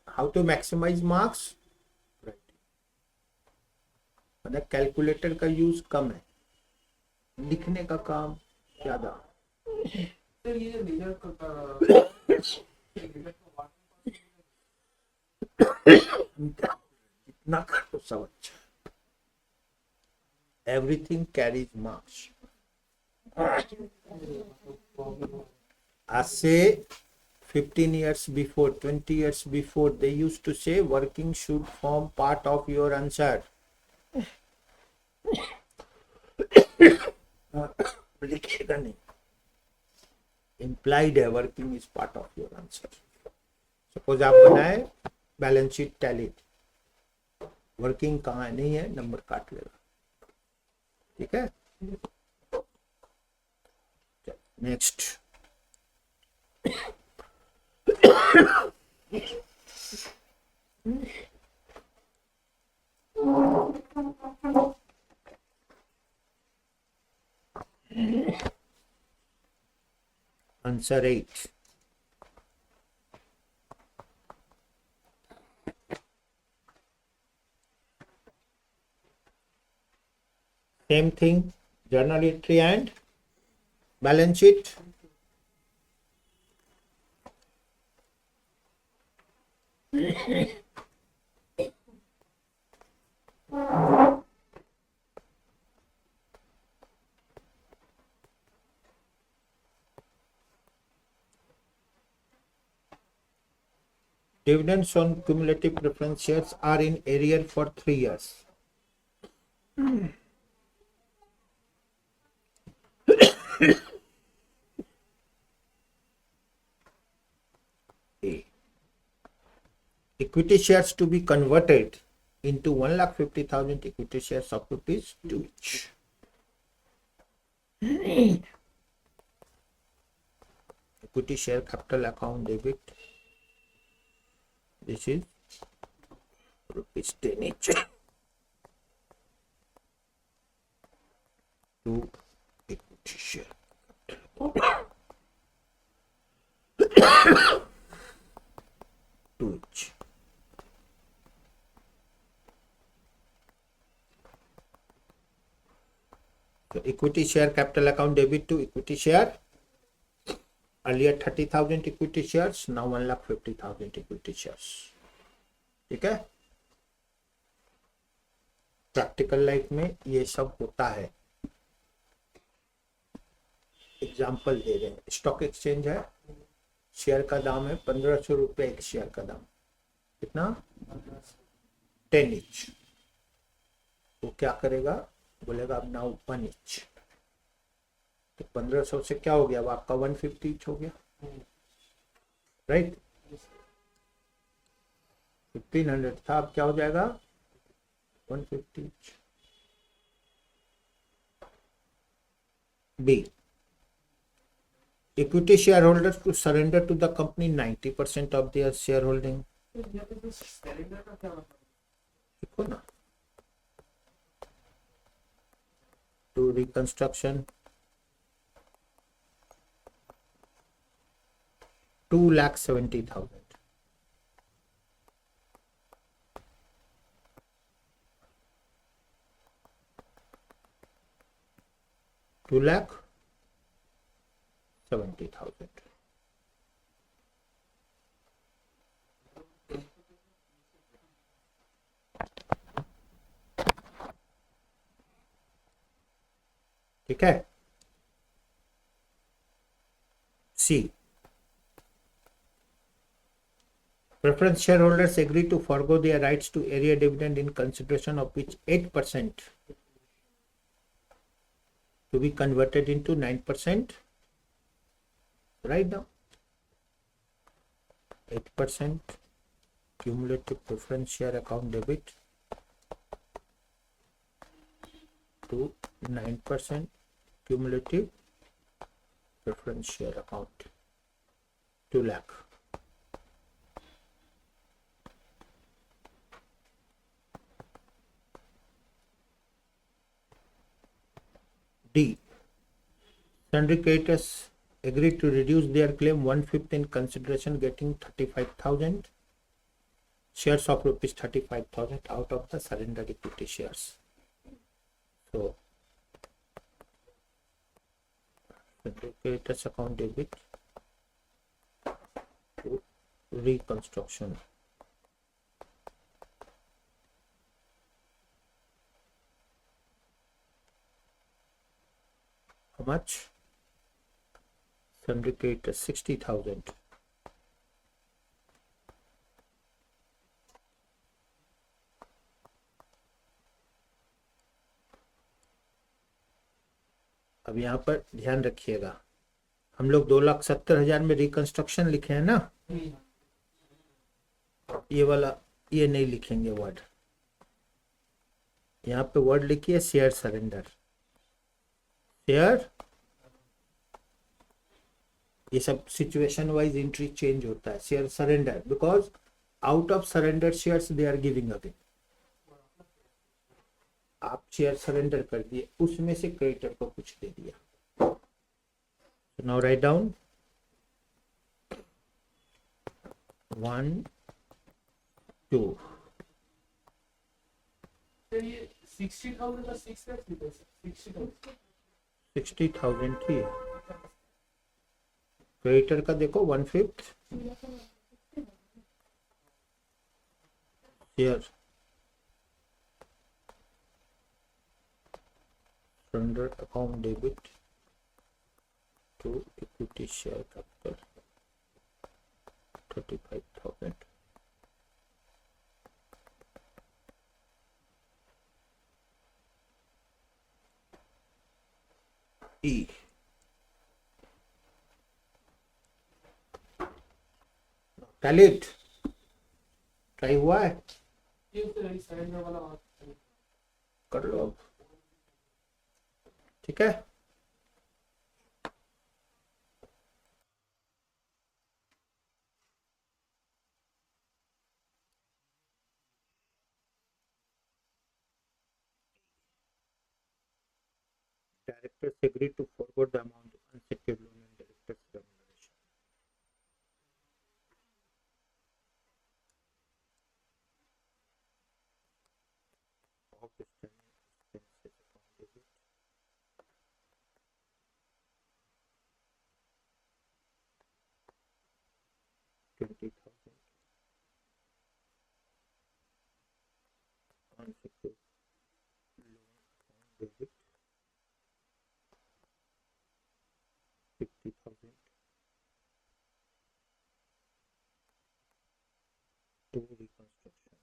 How to maximize marks? मतलब कैलकुलेटर का यूज कम है, लिखने का काम ज्यादा।
सर ये रिजल्ट
इतना करो सब अच्छा। Everything carries marks. आज से 15 years before, 20 years before, they used to say working should form part of your answer. लिखिएगा नहीं, implied है working is part of your answer. Suppose आप बनाए बैलेंस शीट टैली, वर्किंग कहाँ है नहीं है, नंबर काट लेगा, ठीक है। Next answer 8। Same thing, journal entry and balance sheet. Dividends on cumulative preference shares are in arrear for 3 years. equity shares to be converted into 1,50,000 equity shares of rupees 2 each. Equity share capital account debit. This is rupees 10 each to equity share. To each. So equity share capital account debit to equity share. Earlier 30,000 equity shares, now 1,50,000 equity shares. ठीक है? Practical life में ये सब होता है. Example दे रहे हैं. Stock exchange है, शेयर का दाम है 1,500 रुपये एक शेयर का दाम. कितना? 10 इंच. वो क्या करेगा? बोलेगा अब नाउ 1 इंच. तो 1,500 से क्या हो गया? अब आपका 150 इंच हो गया, राइट? 1,500 था, अब क्या हो जाएगा? 150 inch. B, equity shareholders to surrender to the company 90% of their shareholding.
Calendar का क्या मतलब?
देखो ना, to reconstruction 2,70,000. $2,70,000. ठीक है. सी, preference shareholders agree to forego their rights to area dividend in consideration of which 8% to be converted into 9%. Right now, 8% cumulative preference share account debit to 9% cumulative preference share account, 2 lakh. D, sundry creditors agreed to reduce their claim 1/5 in consideration, getting 35,000 shares of rupees 35,000 out of the surrendered equity shares. So, sundry creditors account debit to reconstruction. How much? Sundry creditors 60,000. अब यहाँ पर ध्यान रखिएगा, हम लोग 2,70,000 में reconstruction लिखे हैं ना, ये वाला ये नहीं लिखेंगे वर्ड. यहाँ पे वर्ड लिखिए शेयर सरेंडर. शेयर, ये सब सिचुएशन वाइज एंट्री चेंज होता है. Share surrender because out of surrender shares they are giving again. आप शेयर सरेंडर कर दिए, उसमें से क्रेडिटर को कुछ दे दिया. Now write down 1 2.
तो ये 60,000 का 6 लाख लिखा है.
60,000 थी. क्रेडिटर का देखो 1/5 share surrender account debit to equity share capital 35,000. E, tally it. कहीं हुआ है?
ये उससे सरेंडर वाला बात
कर लो अब, ठीक है। Directors agree to forward the amount of unsecured loan and directors remuneration. Outstanding expenses account debit. $20,000 unsecured loan account debit. 50,000 to reconstruction.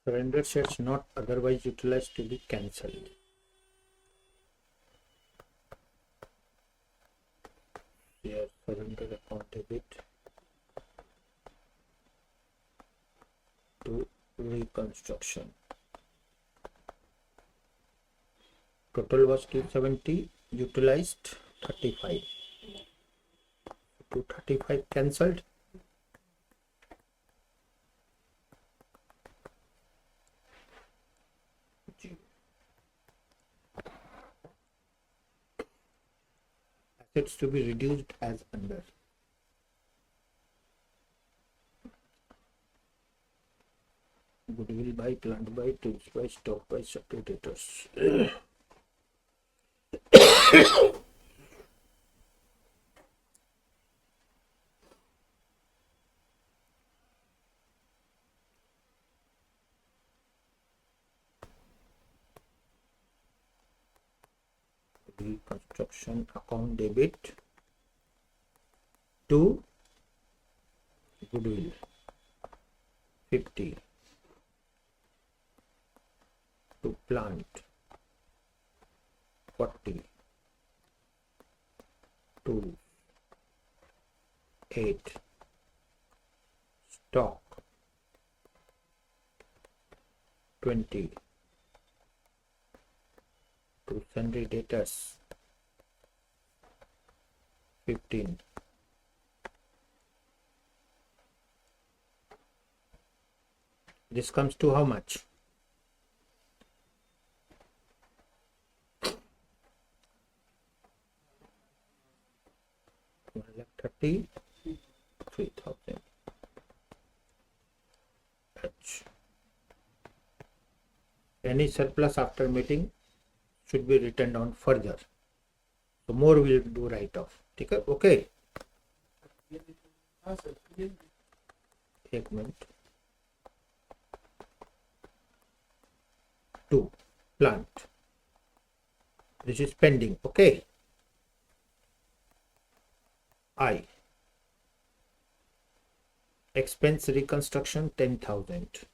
Surrender shares not otherwise utilized to be cancelled. Share surrender account debit to reconstruction. Total was 270, utilized 35. 235 cancelled. Assets to be reduced as under. Goodwill by, plant by, tools by, stock by, separators. Reconstruction account debit to goodwill 50, to plant 40, tools 8, stock 20, to sundry debtors 15, this comes to how much? $1,33,000. H. Any surplus after meeting should be written down further. So more will do write off. ठीक है, okay.
हाँ sir ये
एक minute. 2. Plant. This is pending. Okay. I. Expense reconstruction 10,000.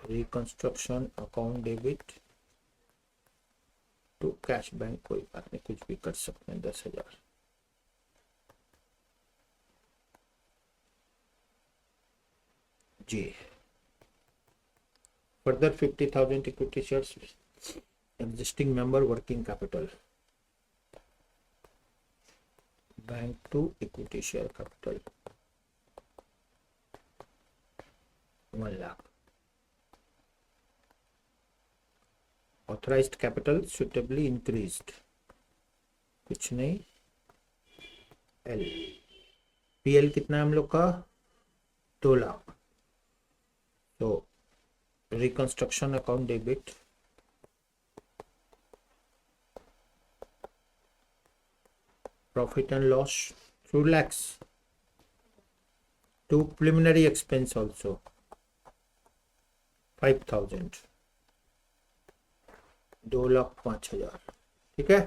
Reconstruction account debit to cash bank, कोई बात नहीं, कुछ भी कर सकते हैं. 10,000. J. Further 50,000 equity shares, existing member working capital. Bank to equity share capital 1 lakh. Authorized capital suitably increased. कुछ नहीं. L. PL कितना है हम लोग का? 2 लाख. तो reconstruction account debit profit and loss 2 lakhs to preliminary expense also 5,000. 2,05,000. ठीक है.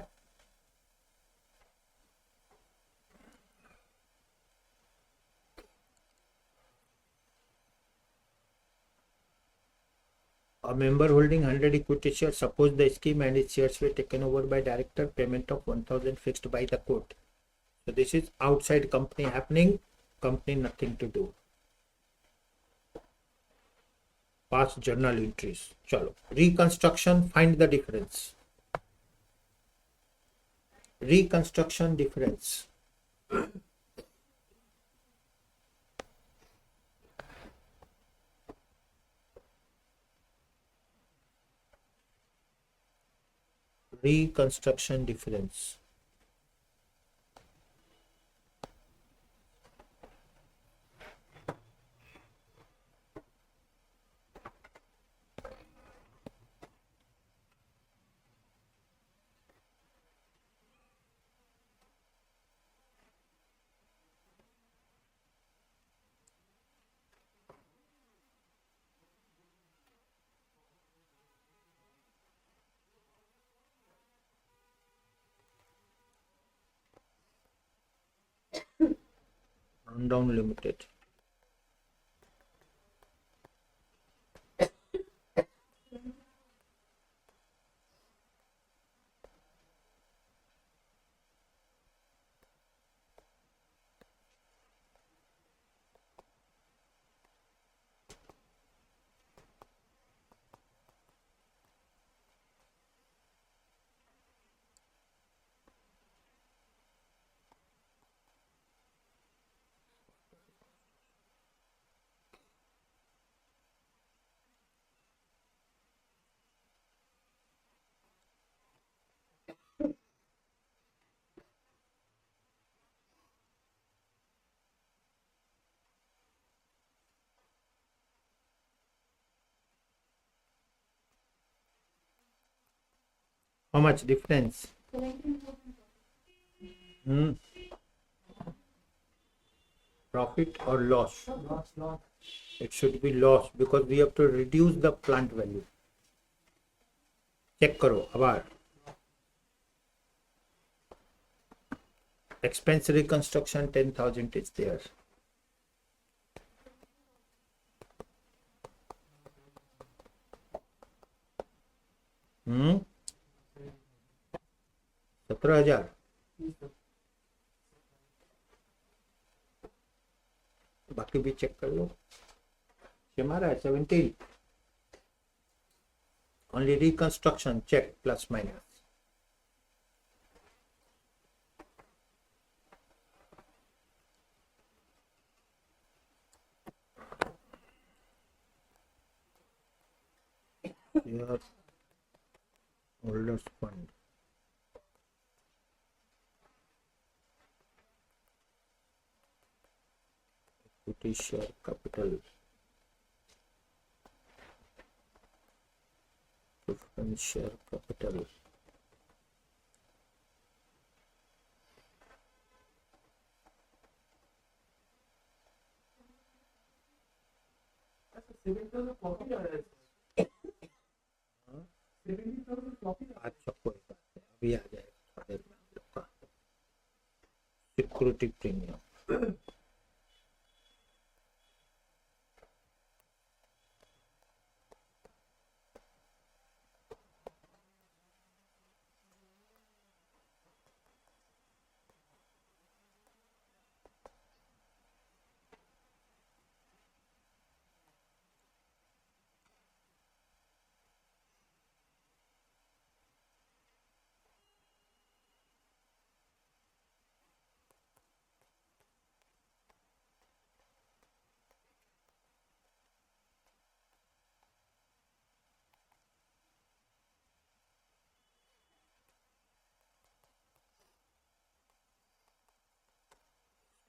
A member holding 100 equity shares, suppose the scheme and its shares were taken over by director, payment of 1000 fixed by the court. So this is outside company happening, company nothing to do. Past journal entries. Chalo. Reconstruction, find the difference. Reconstruction difference. Reconstruction difference. Rundown Limited. How much difference? Profit or loss?
Loss.
It should be loss because we have to reduce the plant value. Check karo abar. Expense reconstruction 10,000 is there. Hmm? 17,000. बाकी भी check कर लो. ये हमारा है 17. Only reconstruction check plus minus. Here holders fund. Equity share capital. Preference share capital. अच्छा कोई बात नहीं अभी आ जाएगा थोड़ी देर में हम लोग का security premium.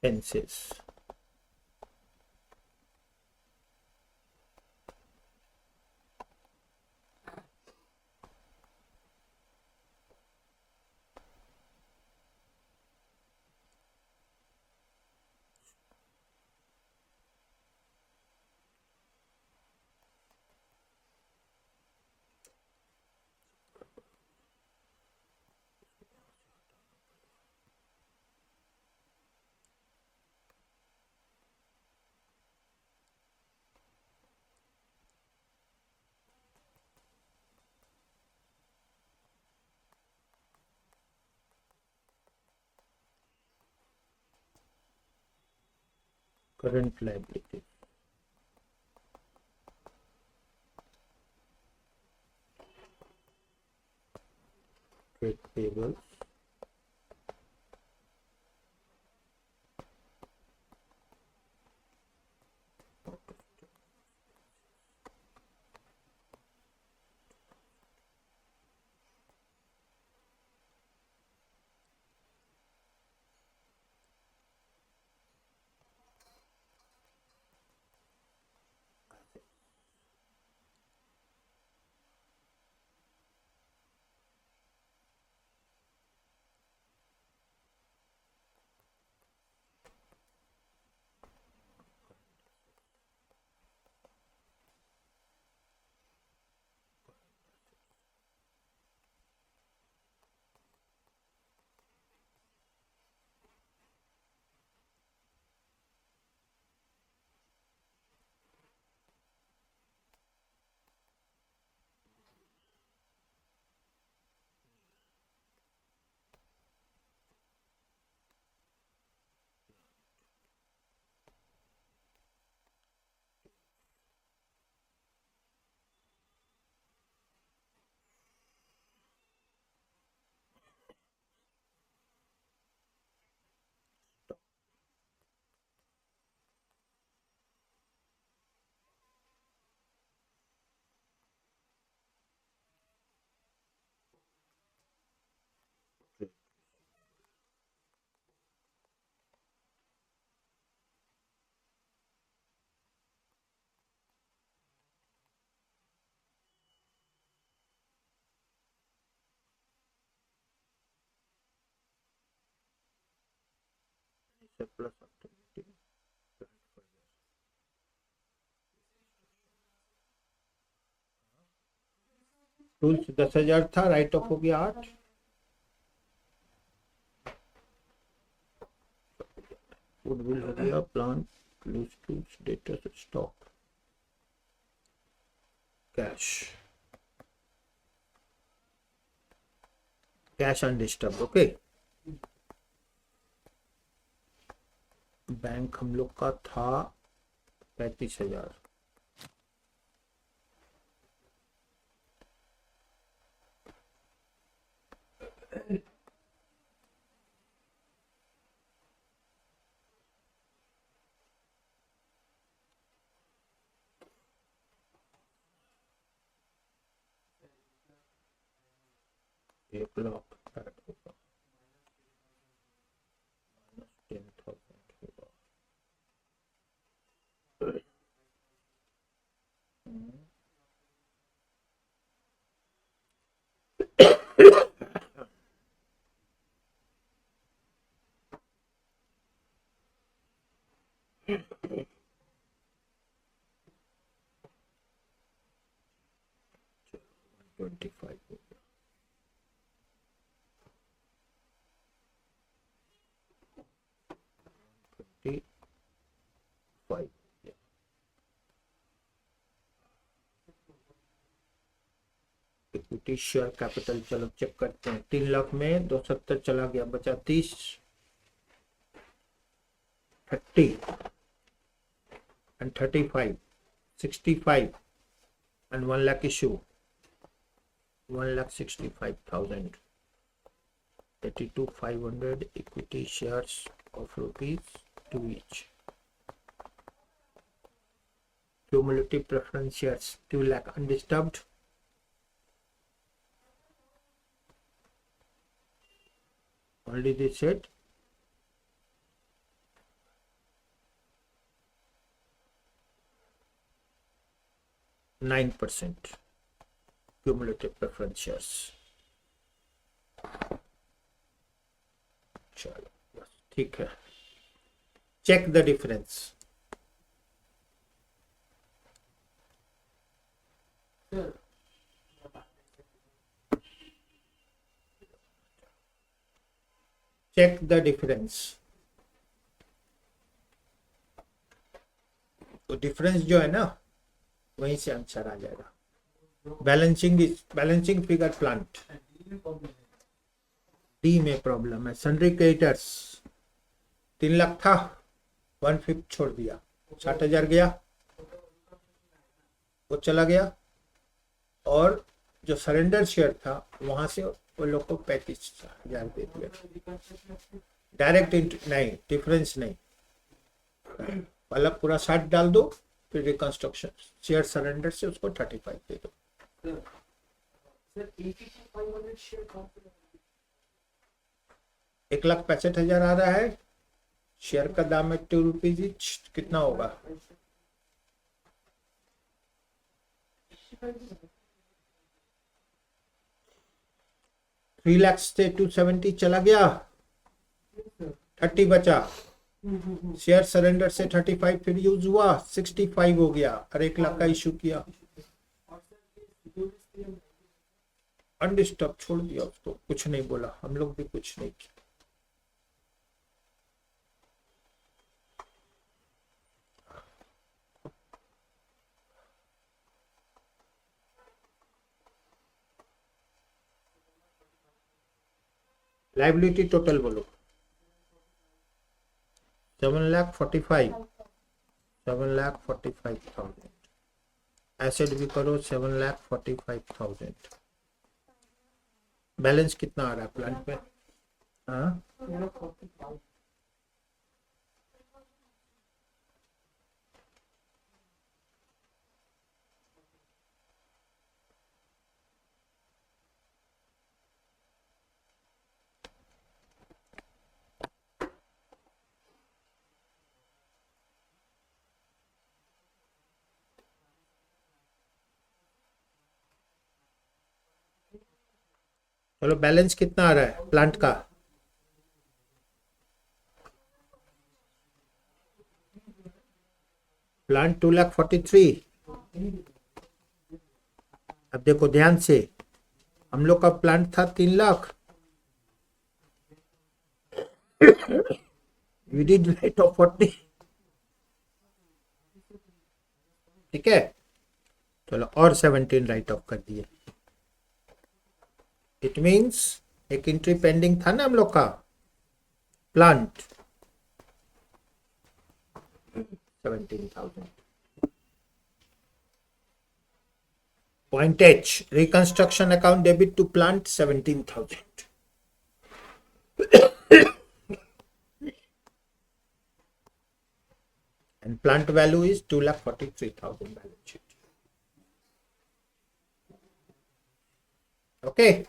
Expenses. Current liability, trade payable, surplus activity, tools 10,000 था, राइट ऑफ हो गया 8, गुडविल हो गया, plant, loose tools, data, stock, cash, cash undisturbed, okay. Bank हम लोग का था 35,000, एक लाख ऐड होगा, -10,000 होगा, $25 हो गया, $25 इक्विटी शेयर कैपिटल, चलो चेक करते हैं। 3 लाख में 270 चला गया, बचा 30, 30 and 35, 65 and 1 lakh issue, 1,65,000, 82,500 equity shares of ₹2 each. Cumulative preference shares 2 lakh undisturbed, only this set, %9 cumulative preference shares. चलो बस ठीक है, check the difference. Check the difference, तो डिफरेंस जो है ना वहीं से आंसर आ जाएगा। बैलेंसिंग फिगर प्लांट, डी में प्रॉब्लम है। सन्ड्री क्रेडिटर्स 3 लाख था, 1/5 छोड़ दिया, 60,000 गया, वो चला गया। और जो सरेंडर शेयर था वहां से वो लोग को 35,000 दे दिया। डायरेक्ट नहीं, डिफरेंस नहीं, पहले पूरा 60 डाल दो, फिर रिकंस्ट्रक्शन शेयर सरेंडर से उसको 35 दे दो।
सर 82,500 शेयर कहाँ पे
1,65,000 आ रहा है, शेयर का दाम है 2 रुपीज इच, कितना होगा? 3 लाख से 270 चला गया, 30 बचा, शेयर सरेंडर से 35 फिर यूज हुआ, 65 हो गया, और 1 लाख का इशू किया, अनडिस्टर्ब छोड़ दिया उसको, कुछ नहीं बोला, हम लोग भी कुछ नहीं किया। लाइबिलिटी टोटल बोलो, 7,45,000। एसेट भी करो 7,45,000। बैलेंस कितना आ रहा है प्लांट में? हाँ,
मेरा 45
चलो बैलेंस कितना आ रहा है प्लांट का? प्लांट 2,43,000। अब देखो ध्यान से, हम लोग का प्लांट था 3 lakh, we did rate of 40, ठीक है, चलो और 17 राइट ऑफ कर दिए। इट मीन्स एक एंट्री पेंडिंग था ना हम लोग का, plant 17,000। Point H, reconstruction account debit to plant 17,000। and plant value is 2,43,000 balance sheet. Okay.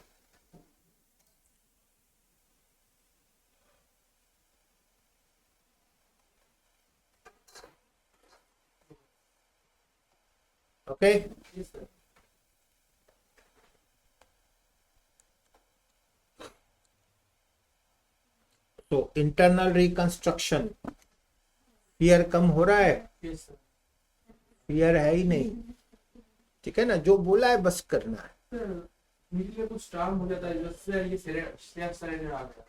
Okay.
Yes, sir.
तो इंटरनल रिकंस्ट्रक्शन फियर कम हो रहा है,
Yes, sir.
फियर है ही नहीं, ठीक है ना, जो बोला है बस करना है।
सर मिडिल में कुछ स्टार्म हो जाता है जिससे ये शेयर सरेंडर आ गया।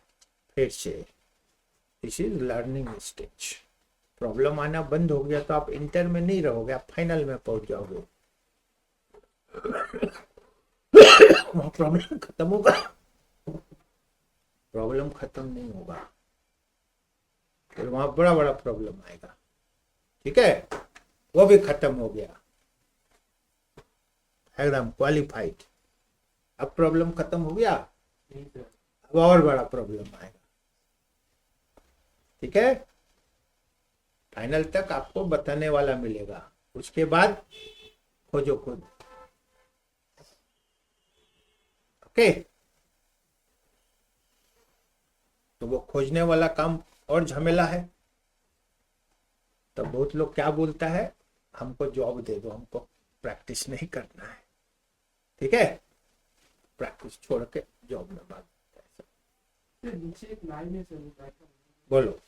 फिर से this is learning stage. Problem आना बंद हो गया तो आप इंटर में नहीं रहोगे, आप फाइनल में पहुंच जाओगे। वहाँ प्रॉब्लम खत्म होगा, प्रॉब्लम खत्म नहीं होगा, फिर वहां बड़ा बड़ा प्रॉब्लम आएगा, ठीक है, वो भी खत्म हो गया, एकदम क्वालिफाइड। अब प्रॉब्लम खत्म हो गया,
नहीं सर।
अब और बड़ा प्रॉब्लम आएगा, ठीक है। फाइनल तक आपको बताने वाला मिलेगा, उसके बाद खोजो खुद। ओके, तो वो खोजने वाला काम और झमेला है। तो बहुत लोग क्या बोलता है, हमको जॉब दे दो, हमको प्रैक्टिस नहीं करना है, ठीक है, प्रैक्टिस छोड़ के जॉब में बात।
सर नीचे एक लाइन है सर,
बोलो।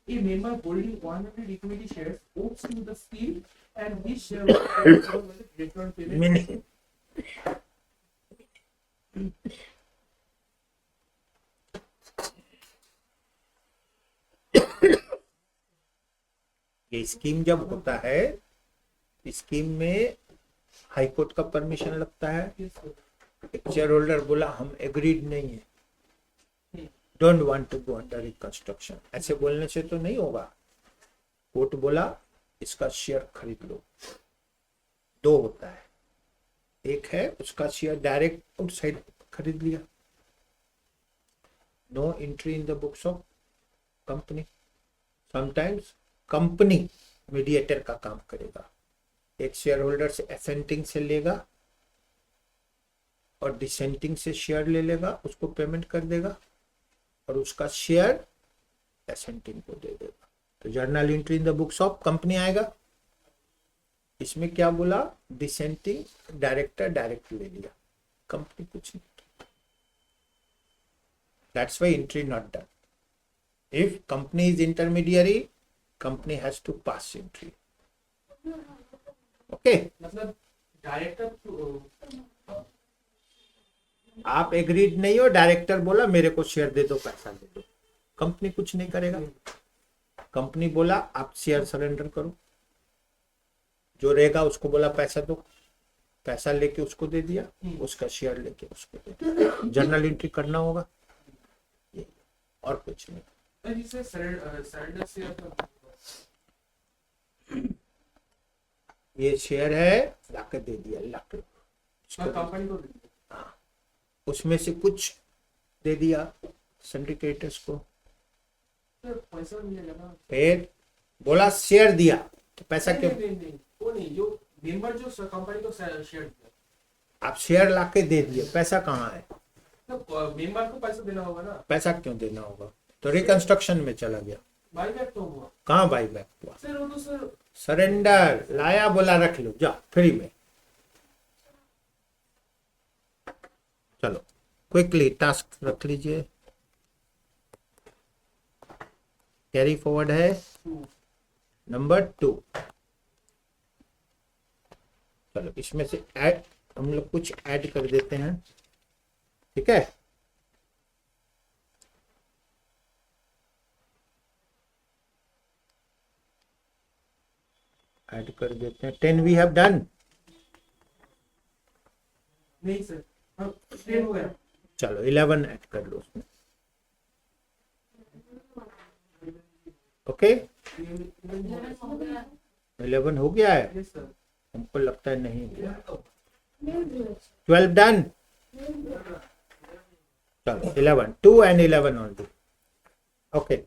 A member holding 100 equity shares owes to the scheme and this share will be covered by the return payment.
Meaning ये स्कीम जब होता है, स्कीम में हाई कोर्ट का परमिशन लगता है।
Yes, sir.
एक शेयर होल्डर बोला हम एग्रीड नहीं है, don't want to go under reconstruction, ऐसे बोलने से तो नहीं होगा। कोर्ट बोला इसका शेयर खरीद लो। दो होता है, एक है उसका शेयर डायरेक्ट आउटसाइड खरीद लिया, no entry in the books of company. Sometimes company mediator का काम करेगा, एक शेयर होल्डर से असेंटिंग से लेगा और डिसेंटिंग से शेयर ले लेगा, उसको पेमेंट कर देगा और उसका शेयर असेंटिंग को दे देगा। तो journal entry in the books of company आएगा। इसमें क्या बोला, डिसेंटिंग डायरेक्टर डायरेक्ट ले लिया, कंपनी कुछ नहीं। That's why entry not done. If company is intermediary, company has to pass entry. Okay,
मतलब डायरेक्टर
आप एग्रीड नहीं हो, डायरेक्टर बोला मेरे को शेयर दे दो, पैसा दे दो, कंपनी कुछ नहीं करेगा। कंपनी बोला आप शेयर सरेंडर करो, जो रहेगा उसको बोला पैसा दो, पैसा लेके उसको दे दिया, उसका शेयर लेके उसको दे दिया। जर्नल एंट्री करना होगा, ये और कुछ नहीं।
जिसे सरेंडर शेयर
ये शेयर है, लाके दे दिया, लाके
कंपनी को दे दिया।
उसमें से कुछ दे दिया सिंडिकेटर्स को,
तो पैसा मिलेगा ना।
फिर बोला शेयर दिया तो पैसा क्यों?
नहीं, वो नहीं, जो मेंबर जो कंपनी को शेयर दिया,
आप शेयर लाके दे दिए, पैसा कहाँ है?
तो मेंबर को पैसा देना होगा ना।
पैसा क्यों देना होगा? तो रिकंस्ट्रक्शन में चला गया,
बाईबैक तो हुआ
कहाँ बाई बैक हुआ?
सर, वो तो सर
सरेंडर लाया, बोला रख लो, जा फ्री में। चलो क्विकली टास्क रख लीजिए। कैरी फॉरवर्ड है नंबर 2। चलो इसमें से ऐड, हम लोग कुछ ऐड कर देते हैं, ठीक है। ऐड कर देते हैं। 10 वी हैव डन।
नहीं सर, हाँ 10 हो गया।
चलो 11 ऐड कर लो उसमें। ओके 11 हो गया है,
यस सर।
हमको लगता है नहीं हुआ। 12 डन। चलो 11, 2 and 11 only. Okay.